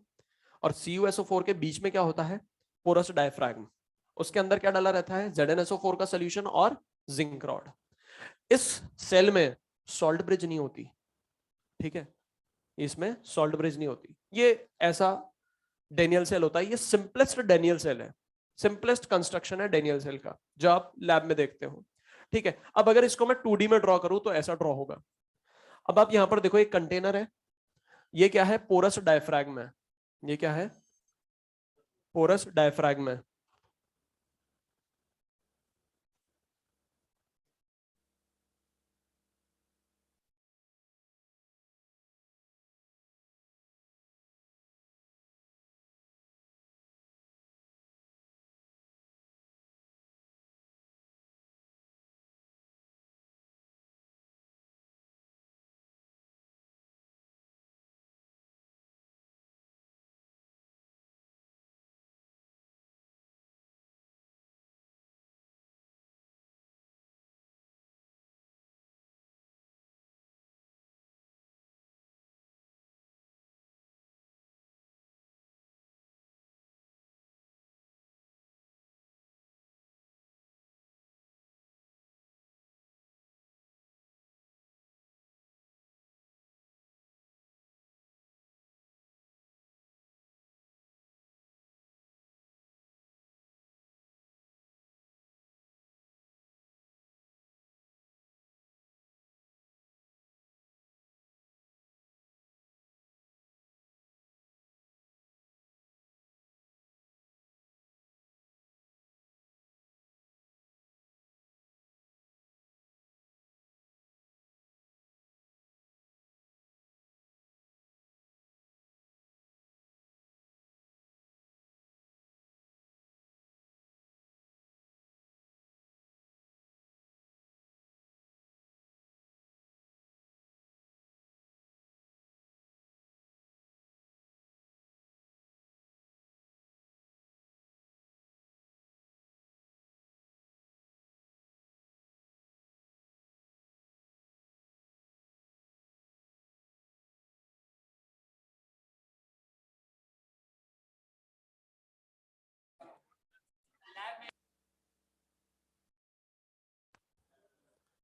और CuSO4 के बीच में क्या होता है? Porous diaphragm. उसके अंदर क्या डाला रहता है? ZnSO4 का सोल्यूशन और जिंक रॉड। इस सेल में सॉल्ट ब्रिज नहीं होती। ठीक है, इसमें सॉल्ट ब्रिज नहीं होती। ये ऐसा डेनियल सेल होता है, ये सिंपलेस्ट डेनियल सेल है, सिंपलेस्ट कंस्ट्रक्शन है डेनियल सेल का, जो आप लैब में देखते हो। ठीक है, अब अगर इसको मैं 2D में ड्रॉ करूं तो ऐसा ड्रॉ होगा। अब आप यहां पर देखो, एक कंटेनर है, ये क्या है? पोरस डायफ्रैगम है। ये क्या है? पोरस डायफ्रैगम है।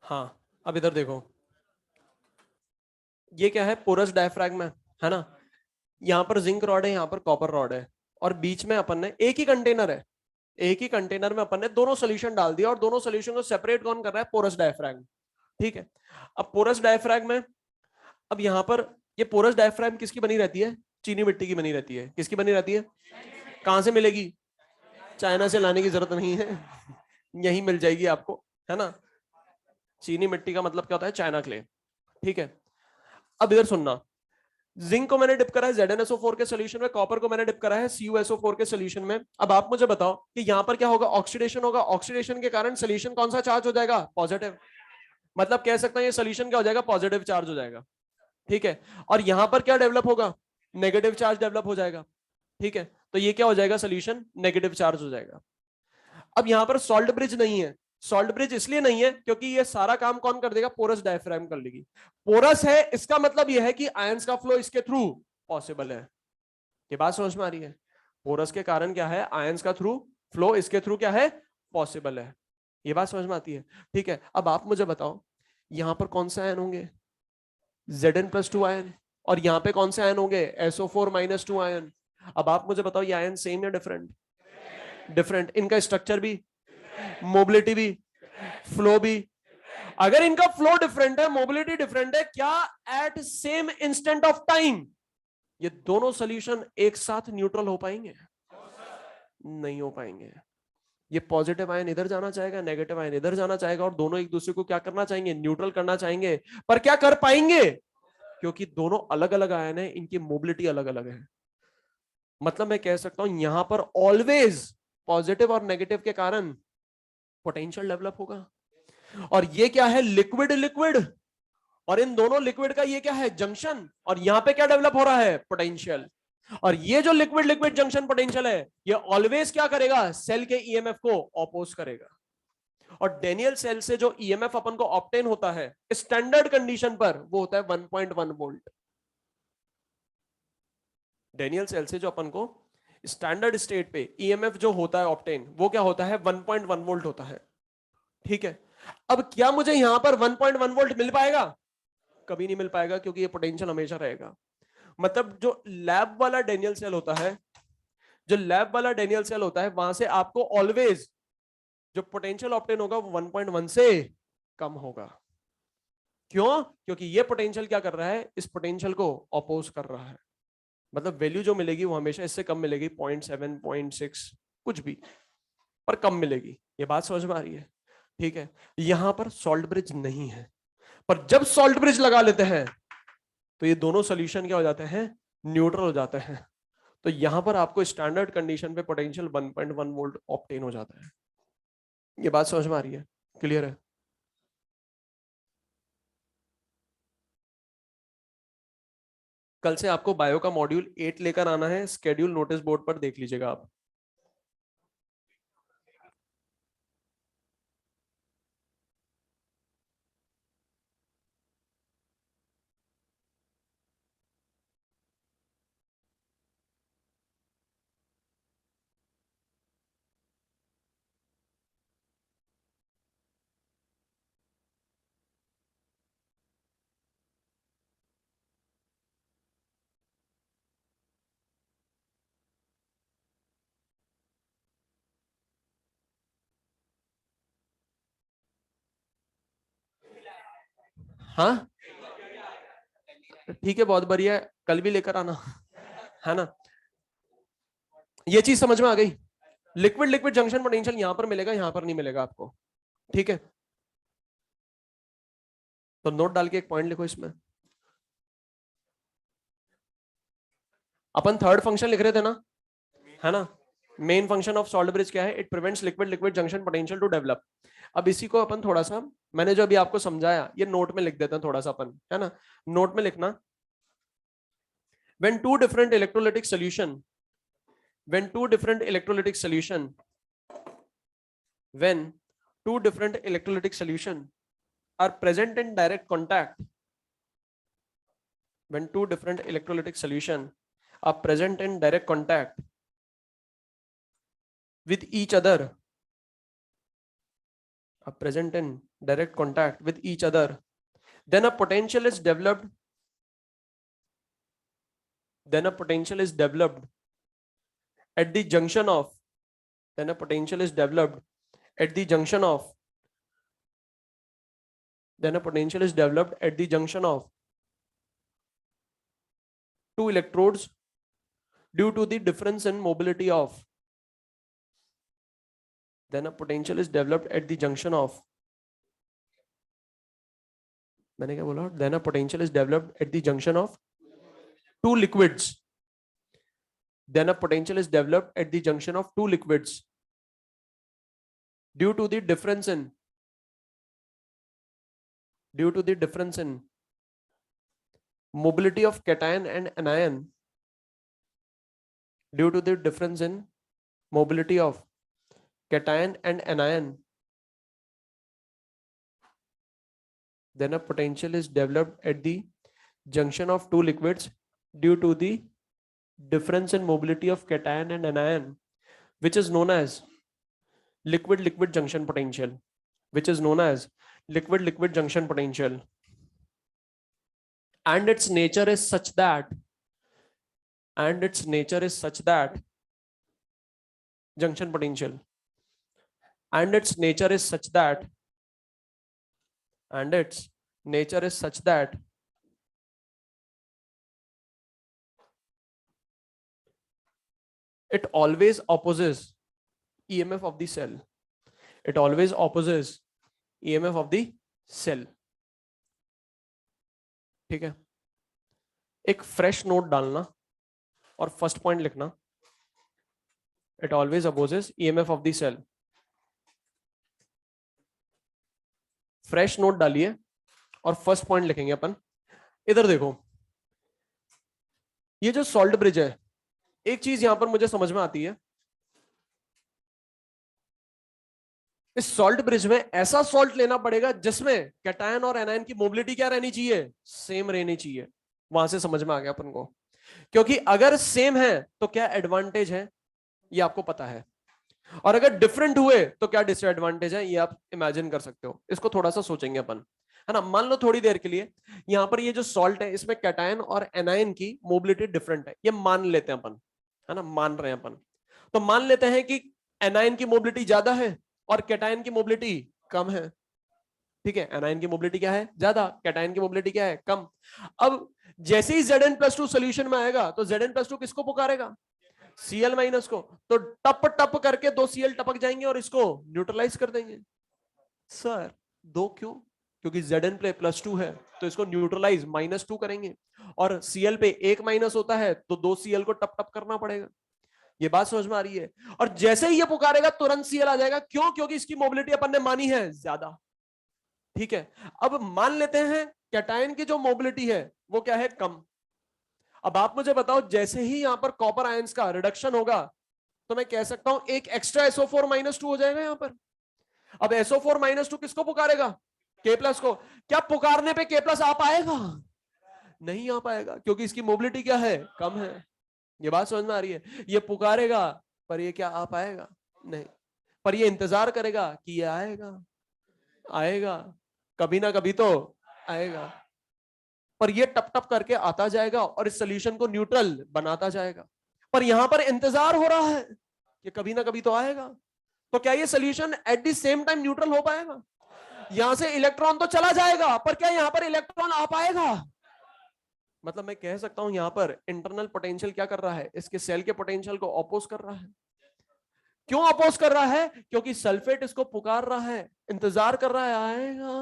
हाँ, अब इधर देखो, ये क्या है, पोरस डायफ्रैगम है ना, यहाँ पर जिंक रॉड है, यहाँ पर कॉपर रॉड है, और बीच में अपन ने एक ही कंटेनर है, एक ही कंटेनर में अपन ने दोनों सोल्यूशन डाल दिया, और दोनों सोल्यूशन को सेपरेट कौन कर रहा है, पोरस डायफ्रैगम। ठीक है, अब पोरस डायफ्रैगम में, अब यहाँ पर ये पोरस डायफ्रैगम किसकी बनी रहती है, चीनी मिट्टी की बनी रहती है। किसकी बनी रहती है, कहां से मिलेगी, चाइना से लाने की जरूरत नहीं है, यही मिल जाएगी आपको, है ना। चीनी मिट्टी का मतलब क्या होता है, चाइना क्ले। ठीक है, अब इधर सुनना, जिंक को मैंने डिप करा है ZnSO4 के सॉल्यूशन में, कॉपर को मैंने डिप करा है CuSO4 के सॉल्यूशन में। अब आप मुझे बताओ कि यहां पर क्या होगा, ऑक्सीडेशन होगा, ऑक्सीडेशन के कारण सॉल्यूशन कौन सा चार्ज हो जाएगा, पॉजिटिव, मतलब कह सकते हैं ये सॉल्यूशन क्या हो जाएगा, पॉजिटिव चार्ज हो जाएगा। ठीक है, और यहां पर क्या डेवलप होगा, नेगेटिव चार्ज डेवलप हो जाएगा। ठीक है, तो ये क्या हो जाएगा, सॉल्यूशन नेगेटिव चार्ज हो जाएगा। अब यहां पर सॉल्ट ब्रिज नहीं है, सॉल्ट ब्रिज इसलिए नहीं है क्योंकि ये सारा काम कौन कर देगा, पोरस डायफ्राम कर लेगी। पोरस है, इसका मतलब यह है कि आयंस का फ्लो इसके थ्रू पॉसिबल है। ये बात समझ में आ रही है, पोरस के कारण क्या है, आयंस का थ्रू फ्लो इसके थ्रू क्या है, पॉसिबल है। ये बात समझ में आती है। ठीक है, अब आप मुझे बताओ, यहां पर कौन से आयन होंगे, Zn+2 आयन, और यहां पे कौन से आयन होंगे, SO4-2 आयन। अब आप मुझे बताओ, ये आयन सेम या डिफरेंट, डिफरेंट, इनका स्ट्रक्चर भी, मोबिलिटी भी, फ्लो भी। अगर इनका फ्लो डिफरेंट है, मोबिलिटी डिफरेंट है, क्या at same instant of time ये दोनों सॉल्यूशन एक साथ न्यूट्रल हो पाएंगे, नहीं हो पाएंगे। ये पॉजिटिव आयन इधर जाना चाहेगा, नेगेटिव आयन इधर जाना चाहेगा, और दोनों एक दूसरे को क्या करना चाहेंगे, न्यूट्रल करना चाहेंगे। पर क्या कर पाएंगे, क्योंकि दोनों अलग अलग आयन है, इनकी मोबिलिटी अलग अलग है। मतलब मैं कह सकता हूं यहां पर ऑलवेज पॉजिटिव और नेगेटिव के कारण पोटेंशियल डेवलप होगा। और ये क्या है, लिक्विड लिक्विड, और इन दोनों लिक्विड का ये क्या है, जंक्शन, और यहां पे क्या डेवलप हो रहा है, पोटेंशियल। और ये जो लिक्विड लिक्विड जंक्शन पोटेंशियल है, ये ऑलवेज क्या करेगा, सेल के ईएमएफ को ऑपोज करेगा। और डेनियल सेल से जो ईएमएफ अपन को ऑब्टेन होता है स्टैंडर्ड कंडीशन पर, वो होता है 1.1 वोल्ट। डेनियल सेल से जो अपन को स्टैंडर्ड स्टेट पे ईएमएफ जो होता है ऑब्टेन, वो क्या होता है, 1.1 वोल्ट होता है। ठीक है, अब क्या मुझे यहां पर 1.1 वोल्ट मिल पाएगा, कभी नहीं मिल पाएगा, क्योंकि ये पोटेंशियल हमेशा रहेगा। मतलब जो लैब वाला डेनियल सेल होता है, जो लैब वाला डेनियल सेल होता है, वहां से आपको ऑलवेज जो पोटेंशियल ऑब्टेन होगा वो 1.1 से कम होगा। क्यों, क्योंकि ये पोटेंशियल क्या कर रहा है, इस पोटेंशियल को अपोज कर रहा है। मतलब वैल्यू जो मिलेगी वो हमेशा इससे कम मिलेगी, 0.7 0.6 कुछ भी, पर कम मिलेगी। ये बात समझ में आ रही है। ठीक है, यहां पर सॉल्ट ब्रिज नहीं है, पर जब सॉल्ट ब्रिज लगा लेते हैं तो ये दोनों सोल्यूशन क्या हो जाते हैं, न्यूट्रल हो जाते हैं। तो यहां पर आपको स्टैंडर्ड कंडीशन पे पोटेंशियल 1.1 वोल्ट ऑब्टेन हो जाता है। ये बात समझ में आ रही है, क्लियर है। कल से आपको बायो का मॉड्यूल 8 लेकर आना है, स्केड्यूल नोटिस बोर्ड पर देख लीजिएगा आप। हाँ ठीक है, बहुत बढ़िया है, कल भी लेकर आना, है ना। ये चीज समझ में आ गई, लिक्विड लिक्विड जंक्शन पोटेंशियल यहां पर मिलेगा, यहां पर नहीं मिलेगा आपको। ठीक है, तो नोट डाल के एक पॉइंट लिखो इसमें। अपन थर्ड फंक्शन लिख रहे थे ना, है ना। Main function of salt bridge क्या है, it prevents liquid liquid junction potential to develop. अब इसी को अपन थोड़ा सा, मैंने जो अभी आपको समझाया ये नोट में लिख देते हैं थोड़ा सा अपन, है ना। नोट में लिखना, when two different electrolytic solution when two different electrolytic solution when two different electrolytic solution are present in direct contact, when two different electrolytic solution are present in direct contact with each other, are present in direct contact with each other, then a potential is developed. Then a potential is developed at the junction of. Then a potential is developed at the junction of. Then a potential is developed at the junction of two electrodes due to the difference in mobility of. Then a potential is developed at the junction of. मैंने क्या बोला? Then a potential is developed at the junction of two liquids. Then a potential is developed at the junction of two liquids due to the difference in mobility of cation and anion. Due to the difference in mobility of cation and anion, then a potential is developed at the junction of two liquids due to the difference in mobility of cation and anion, which is known as liquid-liquid junction potential. Which is known as liquid-liquid junction potential. And its nature is such that. Junction potential. And its nature is such that. It always opposes EMF of the cell. It always opposes EMF of the cell. ठीक है, एक fresh note डालना और first point लिखना. It always opposes EMF of the cell. Fresh note डालिए और first point लिखेंगे अपन. इधर देखो, ये जो सॉल्ट ब्रिज है, एक चीज यहां पर मुझे समझ में आती है. इस सॉल्ट ब्रिज में ऐसा सॉल्ट लेना पड़ेगा जिसमें कैटायन और एनायन की मोबिलिटी क्या रहनी चाहिए? सेम रहनी चाहिए. वहां से समझ में आ गया अपन को. क्योंकि अगर सेम है तो क्या एडवांटेज है ये आपको पता है, और अगर डिफरेंट हुए तो क्या डिसएडवांटेज है ये आप इमेजिन कर सकते हो. इसको थोड़ा सा सोचेंगे अपन, है ना. मान लो थोड़ी देर के लिए यहां पर ये जो सॉल्ट है इसमें कैटायन और एनायन की मोबिलिटी डिफरेंट है. ये मान लेते हैं अपन, है ना, मान रहे हैं अपन. तो मान लेते हैं कि एनायन की मोबिलिटी ज्यादा है और कैटायन की मोबिलिटी कम है. ठीक है, एनायन की मोबिलिटी क्या है? ज्यादा, कैटायन की मोबिलिटी क्या है? कम. अब जैसे ही Zn+2 सोल्यूशन में आएगा तो Zn+2 किसको पुकारेगा? Cl माइनस को. तो टप टप करके 2 Cl टपक जाएंगे और इसको न्यूट्रलाइज कर देंगे. सर 2 क्यों? क्योंकि Zn+2 है तो इसको न्यूट्रलाइज -2 करेंगे, और Cl पे 1 माइनस होता है तो 2 Cl को टप टप करना पड़ेगा. ये बात समझ में आ रही है? और जैसे ही ये पुकारेगा तुरंत Cl आ जाएगा. क्यों? क्योंकि इसकी मोबिलिटी अपन ने मानी है ज्यादा. ठीक है, अब मान लेते हैं कैटायन की जो मोबिलिटी है वो क्या है? कम. अब आप मुझे बताओ, जैसे ही यहां पर कॉपर आयंस का रिडक्शन होगा तो मैं कह सकता हूं एक एक्स्ट्रा SO4-2 हो जाएगा यहां पर. अब SO4-2 किसको पुकारेगा? K+ को. क्या पुकारने पे K+ आ पाएगा? नहीं आ पाएगा, क्योंकि इसकी मोबिलिटी क्या है? कम है. ये बात समझ में आ रही है? ये पुकारेगा पर ये क्या आ पाएगा? नहीं. पर ये इंतजार करेगा कि ये आएगा, कभी ना कभी तो आएगा. पर ये टप टप करके आता जाएगा और इस सोल्यूशन को न्यूट्रल बनाता जाएगा. पर यहां पर इंतजार हो रहा है कि कभी ना कभी तो आएगा. तो क्या ये solution at the same time neutral हो पाएगा? यहां से इलेक्ट्रॉन तो चला जाएगा, पर क्या यहां पर इलेक्ट्रॉन आ पाएगा? मतलब मैं कह सकता हूं यहां पर इंटरनल पोटेंशियल क्या कर रहा है? इसके सेल के पोटेंशियल को अपोज कर रहा है. क्यों अपोज कर रहा है? क्योंकि सल्फेट इसको पुकार रहा है, इंतजार कर रहा है आएगा,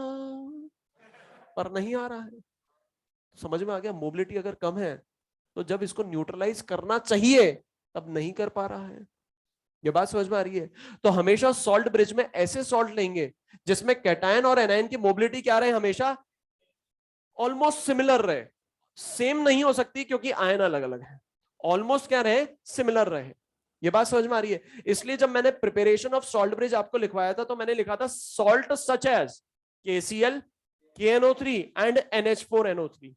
पर नहीं आ रहा है. समझ में आ गया? मोबिलिटी अगर कम है तो जब इसको न्यूट्रलाइज करना चाहिए तब नहीं कर पा रहा है. ये बात समझ में आ रही है? तो हमेशा सॉल्ट ब्रिज में ऐसे सॉल्ट लेंगे जिसमें कैटायन और एनायन की मोबिलिटी क्या रहे? हमेशा ऑलमोस्ट सिमिलर रहे. सेम नहीं हो सकती क्योंकि आयन अलग अलग है. ऑलमोस्ट क्या रहे? सिमिलर रहे. ये बात समझ में आ रही है? इसलिए जब मैंने प्रिपरेशन ऑफ सॉल्ट ब्रिज आपको लिखवाया था तो मैंने लिखा था salt such as KCl, KNO3 and NH4NO3.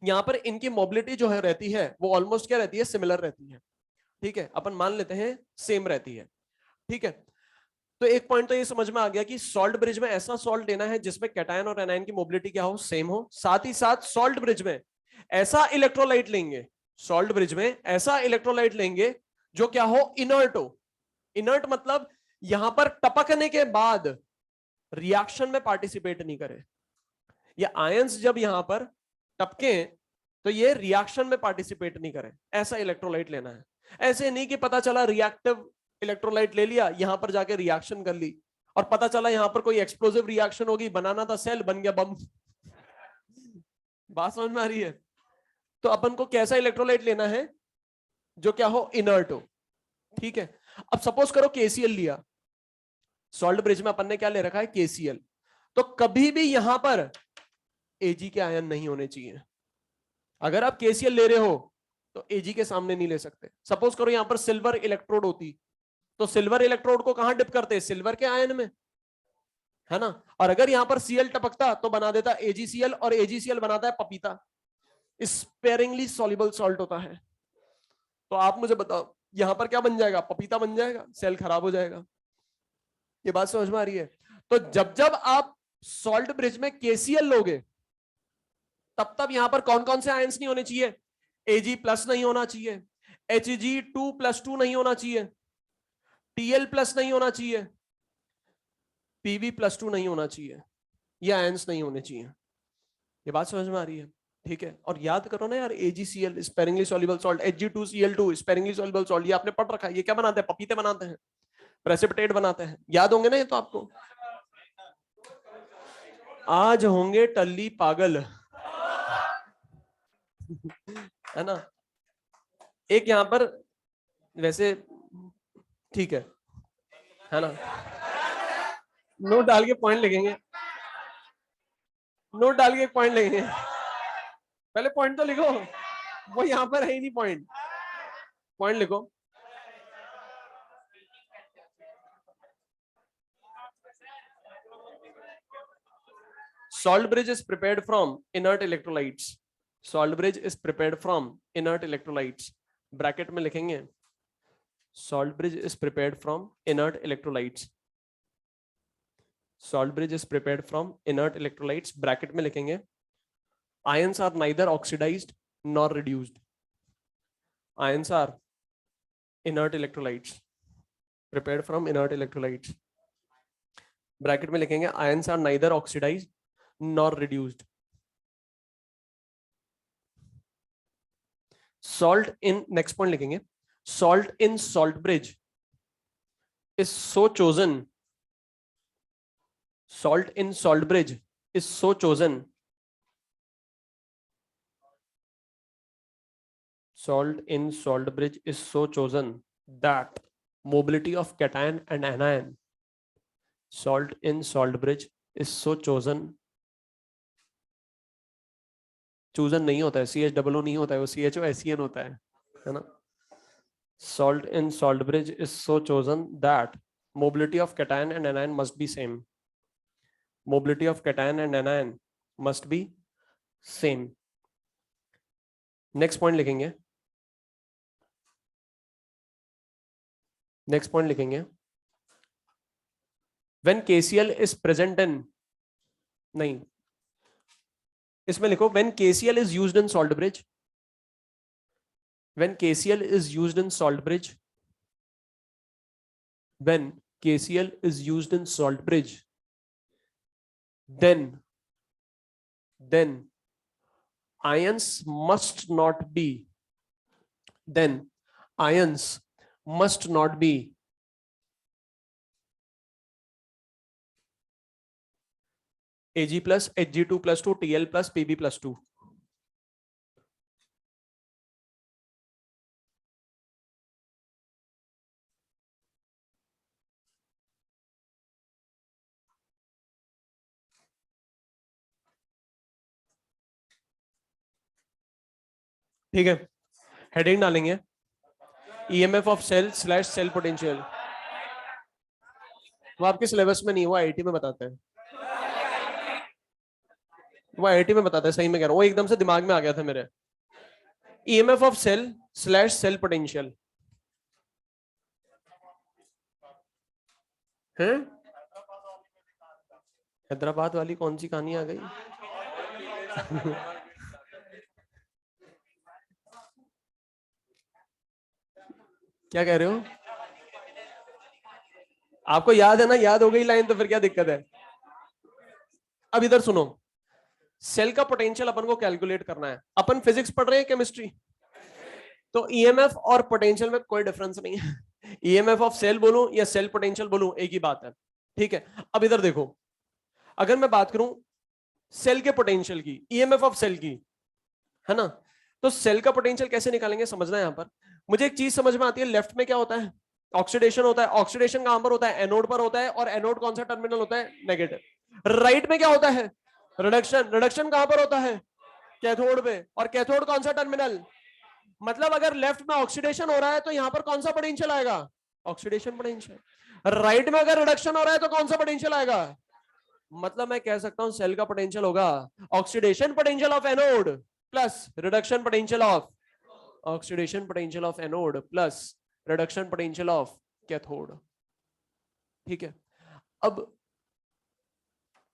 यहां पर इनकी मोबिलिटी जो है रहती है वो ऑलमोस्ट क्या रहती है? सिमिलर रहती है. ठीक है, अपन मान लेते हैं सेम रहती है. ठीक है, तो एक पॉइंट तो ये समझ में आ गया कि सॉल्ट ब्रिज में ऐसा सॉल्ट लेना है जिसमें कैटायन और एनायन की मोबिलिटी क्या हो, सेम हो। साथ ही साथ सॉल्ट ब्रिज में ऐसा इलेक्ट्रोलाइट लेंगे, सॉल्ट ब्रिज में ऐसा इलेक्ट्रोलाइट लेंगे जो क्या हो, इनर्ट हो। इनर्ट मतलब यहां पर टपकने के बाद रिएक्शन में पार्टिसिपेट नहीं करे। ये आयंस जब यहां पर टपके तो ये रिएक्शन में पार्टिसिपेट नहीं करे, ऐसा इलेक्ट्रोलाइट लेना है। ऐसे नहीं कि पता चला रिएक्टिव इलेक्ट्रोलाइट ले लिया, यहां पर जाके रिएक्शन कर ली और पता चला यहां पर कोई एक्सप्लोसिव रिएक्शन होगी, बनाना था सेल, बन गया बम। बात समझ में आ रही है? तो अपन को कैसा इलेक्ट्रोलाइट लेना है जो क्या हो, इनर्ट हो। ठीक है, अब सपोज करो केसीएल लिया, सॉल्ट ब्रिज में अपन ने क्या ले रखा है, केसीएल। तो कभी भी यहां पर एजी के आयन नहीं होने चाहिए। अगर आप केसीएल ले रहे हो तो एजी के सामने नहीं ले सकते। सपोज करो यहां पर सिल्वर इलेक्ट्रोड होती, तो सिल्वर इलेक्ट्रोड को कहां डिप करते हैं, सिल्वर के आयन में, है ना। और अगर यहां पर सीएल टपकता तो बना देता एजीसीएल, और एजीसीएल बनाता है पपीता, स्पेरिंगली सॉल्युबल सॉल्ट होता है। तो आप मुझे बताओ यहां पर क्या बन जाएगा, पपीता बन जाएगा, सेल खराब हो जाएगा। ये बात समझ में आ रही है? तो जब जब आप सॉल्ट ब्रिज में केसीएल लोगे तब तब यहां पर कौन कौन से आयंस नहीं होने चाहिए, एजी प्लस नहीं होना चाहिए, Hg2+2 नहीं होना चाहिए, टीएल प्लस नहीं होना चाहिए, Pb+2 नहीं होना चाहिए। ये आयंस नहीं होने चाहिए। ये बात समझ में आ रही है? ठीक है, और याद करो ना यार, AgCl sparingly soluble salt, Hg2Cl2 sparingly soluble salt, ये आपने पढ़ रखा है। ये क्या बनाते हैं, पपीते बनाते हैं, प्रेसिपिटेट बनाते हैं, याद होंगे ना ये तो आपको। आज होंगे टल्ली पागल, है ना। एक यहां पर वैसे ठीक है ना, नोट डाल के पॉइंट लिखेंगे, नोट डाल के पॉइंट लिखेंगे। पहले पॉइंट तो लिखो, वो यहां पर है ही नहीं पॉइंट। पॉइंट लिखो, salt bridge is prepared from inert electrolytes, salt bridge is prepared from inert electrolytes, bracket में लिखेंगे salt bridge is prepared from inert electrolytes, salt bridge is prepared from inert electrolytes, bracket में लिखेंगे ions are neither oxidized nor reduced, ions are inert electrolytes prepared from inert electrolytes, bracket में लिखेंगे ions are neither oxidized nor reduced. Salt in, next point लिखेंगे, salt in salt bridge is so chosen, salt in salt bridge is so chosen, salt in salt bridge is so chosen that mobility of cation and anion, salt in salt bridge is so chosen, chosen नहीं होता है, CHOO नहीं होता है, वो CHOSEN होता है ना। Salt in salt bridge is so chosen that mobility of cation and anion must be same, mobility of cation and anion must be same. Next point लिखेंगे, नेक्स्ट पॉइंट लिखेंगे when KCl is present in, नहीं, इसमें लिखो when KCl is used in salt bridge, when KCl is used in salt bridge, when KCl is used in salt bridge, then ions must not be, then ions must not be Ag plus Hg2+2 Tl plus Pb+2. ठीक है, heading डालेंगे EMF of cell slash cell potential. वो आपके syllabus में नहीं, वो IIT में बताते हैं, वो आईआईटी में बताता है, सही में कह रहा हूँ, वो एकदम से दिमाग में आ गया था मेरे। EMF of cell slash cell potential, है? हैदराबाद वाली कौन सी कहानी आ गई? क्या कह रहे हो? आपको याद है ना? याद हो गई लाइन तो फिर क्या दिक्कत है? अब इधर सुनो, सेल का पोटेंशियल अपन को कैलकुलेट करना है। अपन फिजिक्स पढ़ रहे हैं, केमिस्ट्री, तो ईएमएफ और पोटेंशियल में कोई डिफरेंस नहीं है। ईएमएफ ऑफ सेल बोलूं या सेल पोटेंशियल बोलूं, एक ही बात है। ठीक है, अब इधर देखो, अगर मैं बात करूं सेल के पोटेंशियल की, ईएमएफ ऑफ सेल की, है ना, तो सेल का पोटेंशियल कैसे निकालेंगे समझना है। यहां पर मुझे एक चीज समझ में आती है, लेफ्ट में क्या होता है? ऑक्सीडेशन होता है। ऑक्सीडेशन कहां पर होता है? एनोड पर होता है। और एनोड कौन सा टर्मिनल होता है? नेगेटिव। राइट में क्या होता है? रिडक्शन। रिडक्शन कहां पर होता है? कैथोड पे। और कैथोड कौन सा टर्मिनल? मतलब अगर लेफ्ट में ऑक्सीडेशन हो रहा है तो यहां पर कौन सा पोटेंशियल आएगा? Oxidation potential. राइट में अगर रिडक्शन हो रहा है तो कौन सा पोटेंशियल आएगा? मतलब मैं कह सकता हूं सेल का पोटेंशियल होगा oxidation potential of anode plus reduction potential of, oxidation potential of anode plus reduction potential of cathode. ठीक है, अब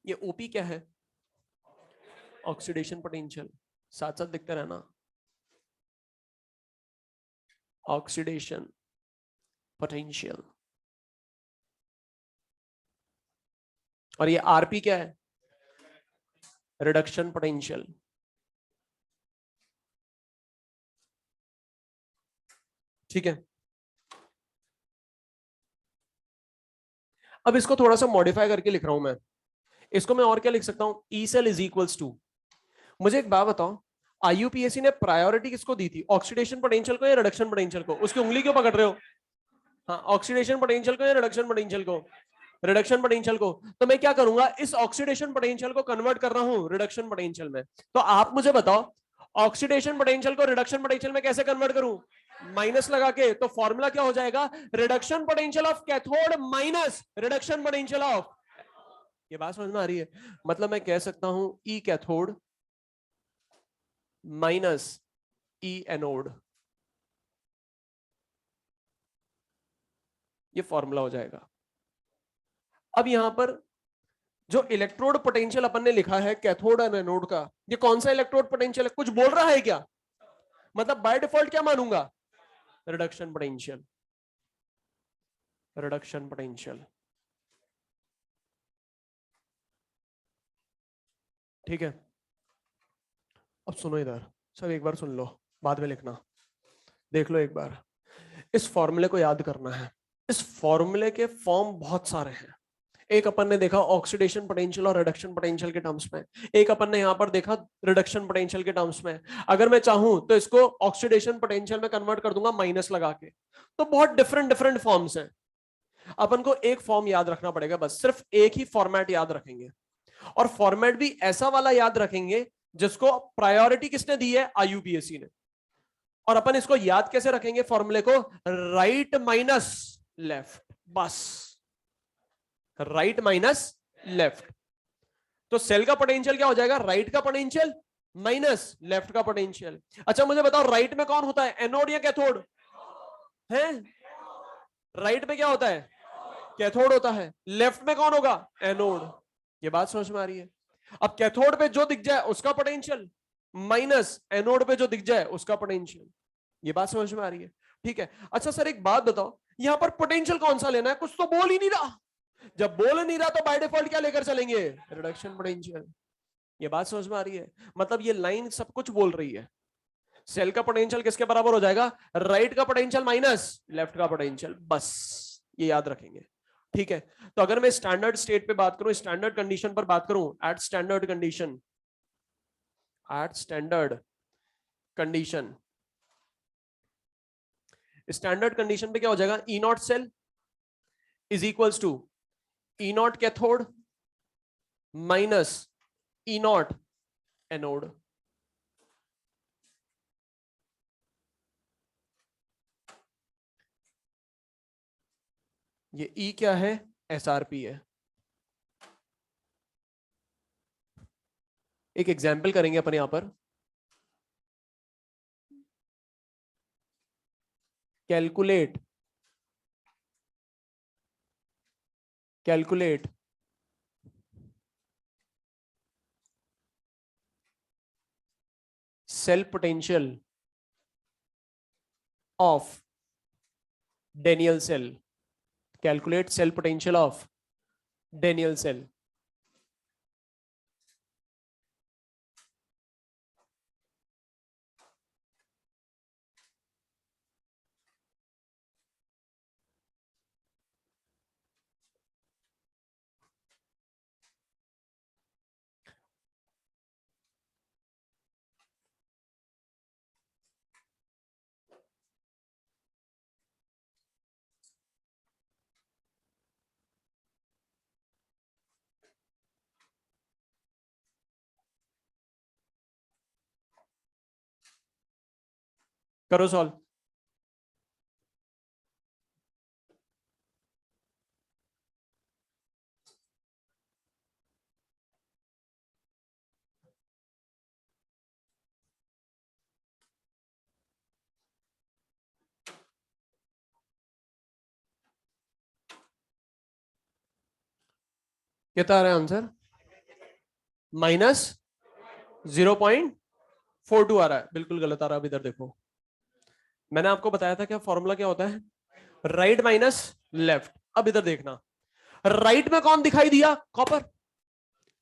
ये ओपी क्या है? Oxidation potential. साथ साथ दिखता रहना, ऑक्सीडेशन पोटेंशियल। और ये आरपी क्या है? Reduction potential. ठीक है, अब इसको थोड़ा सा मॉडिफाई करके लिख रहा हूं मैं। इसको मैं और क्या लिख सकता हूं? E cell is equals to, मुझे एक बात बताओ, आईयूपीएससी ने प्रायोरिटी किसको दी थी? ऑक्सीडेशन पोटेंशियल को या रिडक्शन पोटेंशियल को? उसकी उंगली क्यों पकड़ रहे हो? हाँ, ऑक्सीडेशन पोटेंशियल को या रिडक्शन पोटेंशियल को? रिडक्शन पोटेंशियल को। तो मैं क्या करूंगा, इस ऑक्सीडेशन पोटेंशियल को कन्वर्ट कर रहा हूं रिडक्शन पोटेंशियल में। तो आप मुझे बताओ, ऑक्सीडेशन पोटेंशियल को रिडक्शन पोटेंशियल में कैसे कन्वर्ट करूं? माइनस लगा के। तो फॉर्मूला क्या हो जाएगा? Reduction potential of cathode minus reduction potential of, ये बात समझ में आ रही है? मतलब मैं कह सकता हूं ई कैथोड माइनस ई एनोड, ये फॉर्मूला हो जाएगा। अब यहां पर जो इलेक्ट्रोड पोटेंशियल अपन ने लिखा है कैथोड और एनोड का, ये कौन सा इलेक्ट्रोड पोटेंशियल है? कुछ बोल रहा है क्या? मतलब बाय डिफॉल्ट क्या मानूंगा? Reduction potential. Reduction potential. ठीक है, अब सुनो इधर, सब एक बार सुन लो, बाद में लिखना। देख लो एक बार, इस फॉर्मूले को याद करना है। इस फॉर्मूले के फॉर्म बहुत सारे हैं। एक अपन ने देखा ऑक्सीडेशन पोटेंशियल और रिडक्शन पोटेंशियल के टर्म्स में, एक अपन ने यहां पर देखा रिडक्शन पोटेंशियल के टर्म्स में। अगर मैं चाहूं तो इसको ऑक्सीडेशन पोटेंशियल में कन्वर्ट कर दूंगा माइनस लगा के। तो बहुत डिफरेंट डिफरेंट फॉर्म्स हैं। अपन को एक फॉर्म याद रखना पड़ेगा, बस सिर्फ एक ही फॉर्मेट याद रखेंगे। और फॉर्मेट भी ऐसा वाला याद रखेंगे जिसको प्रायोरिटी किसने दी है? आईयूपीएससी ने। और अपन इसको याद कैसे रखेंगे फॉर्मूले को? राइट माइनस लेफ्ट, बस। Right minus left. तो सेल का पोटेंशियल क्या हो जाएगा? राइट का पोटेंशियल माइनस लेफ्ट का पोटेंशियल। अच्छा मुझे बताओ, राइट में कौन होता है? एनोड या कैथोड? है, राइट में क्या होता है? कैथोड होता है। लेफ्ट में कौन होगा? एनोड। ये बात समझ में आ रही है? अब कैथोड पे जो दिख जाए उसका पोटेंशियल माइनस एनोड पे जो दिख जाए उसका पोटेंशियल। ये बात समझ में आ रही है? ठीक है। अच्छा सर एक बात बताओ, यहां पर पोटेंशियल कौन सा लेना है? कुछ तो बोल ही नहीं रहा। जब बोल नहीं रहा तो बाय डिफॉल्ट क्या लेकर चलेंगे? Reduction potential. ये बात समझ में आ रही है? मतलब ये लाइन सब कुछ बोल रही है। सेल का पोटेंशियल किसके बराबर हो जाएगा? राइट का पोटेंशियल माइनस लेफ्ट का पोटेंशियल, बस। ये याद रखेंगे। ठीक है, तो अगर मैं स्टैंडर्ड स्टेट पे बात करूं, स्टैंडर्ड कंडीशन पर बात करूं, at standard condition, at standard condition, standard condition पे क्या हो जाएगा? E not cell is equals to E not cathode minus E not anode. ये ई क्या है? एसआरपी है। एक एग्जाम्पल करेंगे अपन यहां पर, calculate calculate cell potential of Daniell cell. Calculate cell potential of Daniell cell. करो सॉल्व। कितना आ रहा है आंसर? -0.42 आ रहा है, बिल्कुल गलत आ रहा है। अब इधर देखो, मैंने आपको बताया था क्या फॉर्मूला क्या होता है, राइट माइनस लेफ्ट। अब इधर देखना, राइट में कौन दिखाई दिया? कॉपर।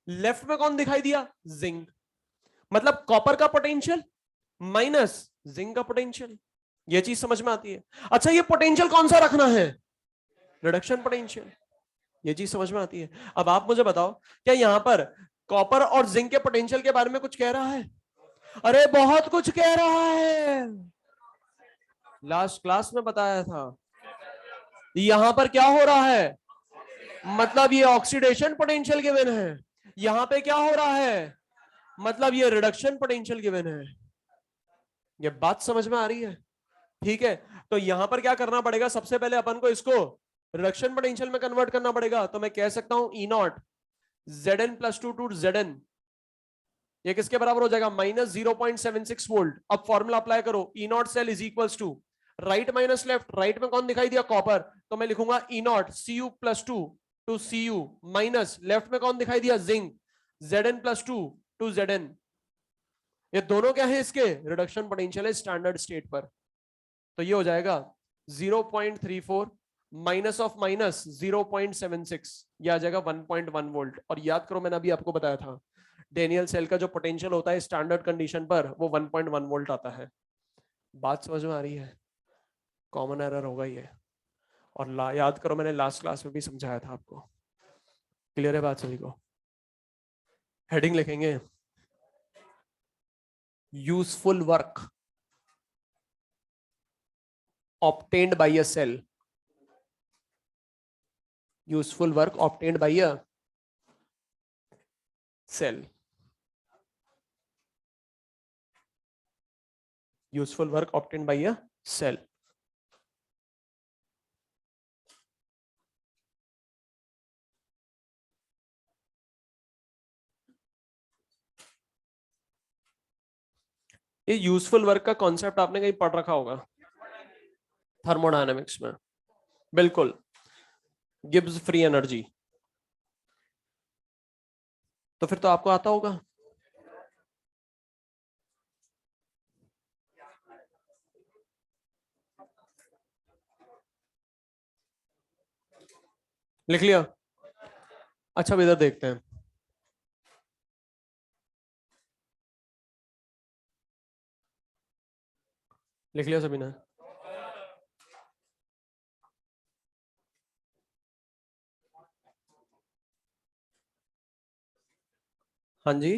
लेफ्ट में कौन दिखाई दिया? जिंक। मतलब कॉपर का पोटेंशियल माइनस जिंक का पोटेंशियल। ये चीज समझ में आती है? अच्छा, ये पोटेंशियल कौन सा रखना है? Reduction potential. ये चीज समझ में आती है? अब आप मुझे बताओ, क्या यहां पर कॉपर और जिंक के पोटेंशियल के बारे में कुछ कह रहा है? अरे बहुत कुछ कह रहा है, लास्ट क्लास में बताया था। यहां पर क्या हो रहा है? मतलब ये ऑक्सीडेशन पोटेंशियल गिवन है। यहां पे क्या हो रहा है? मतलब ये रिडक्शन पोटेंशियल गिवन है। ये बात समझ में आ रही है? ठीक है, तो यहां पर क्या करना पड़ेगा? सबसे पहले अपन को इसको रिडक्शन पोटेंशियल में कन्वर्ट करना पड़ेगा। तो मैं कह सकता हूं E not Zn plus two to Zn, ये किसके बराबर हो जाएगा? -0.76 वोल्ट। अब फॉर्मूला अप्लाई करो, E not cell is equals to right minus left. Right में कौन दिखाई दिया? कॉपर। तो मैं लिखूंगा E not Cu plus two to Cu minus left में कौन दिखाई दिया? Zinc. Zn plus two to Zn। ये दोनों क्या है? इसके रिडक्शन पोटेंशियल है स्टैंडर्ड स्टेट पर। तो ये हो जाएगा 0.34 माइनस ऑफ माइनस 0.76, यह आ जाएगा 1.1 वोल्ट। और याद करो, मैंने अभी आपको बताया था डेनियल सेल का जो पोटेंशियल होता है स्टैंडर्ड कंडीशन पर वो 1.1 वोल्ट आता है। बात समझ में आ रही है? कॉमन एरर होगा ये। और याद करो, मैंने लास्ट क्लास में भी समझाया था आपको। क्लियर है बात सभी को? हेडिंग लिखेंगे useful work obtained by a cell. Useful work obtained by a cell. Useful work obtained by a cell. ये यूजफुल वर्क का कॉन्सेप्ट आपने कहीं पढ़ रखा होगा थर्मोडायनेमिक्स में। बिल्कुल, गिब्स फ्री एनर्जी। तो फिर तो आपको आता होगा। लिख लिया? अच्छा, अब इधर देखते हैं। लिख लिया सभी ने? हाँ जी,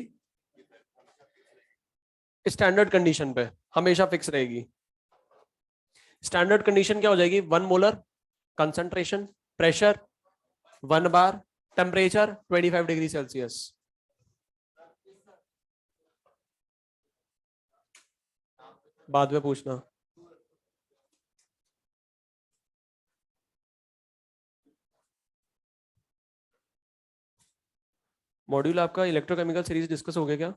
स्टैंडर्ड कंडीशन पे हमेशा फिक्स रहेगी। स्टैंडर्ड कंडीशन क्या हो जाएगी? 1 मोलर कंसंट्रेशन, प्रेशर 1 बार, टेम्परेचर 25 डिग्री सेल्सियस। बाद में पूछना। मॉड्यूल आपका इलेक्ट्रोकेमिकल सीरीज डिस्कस हो गया क्या?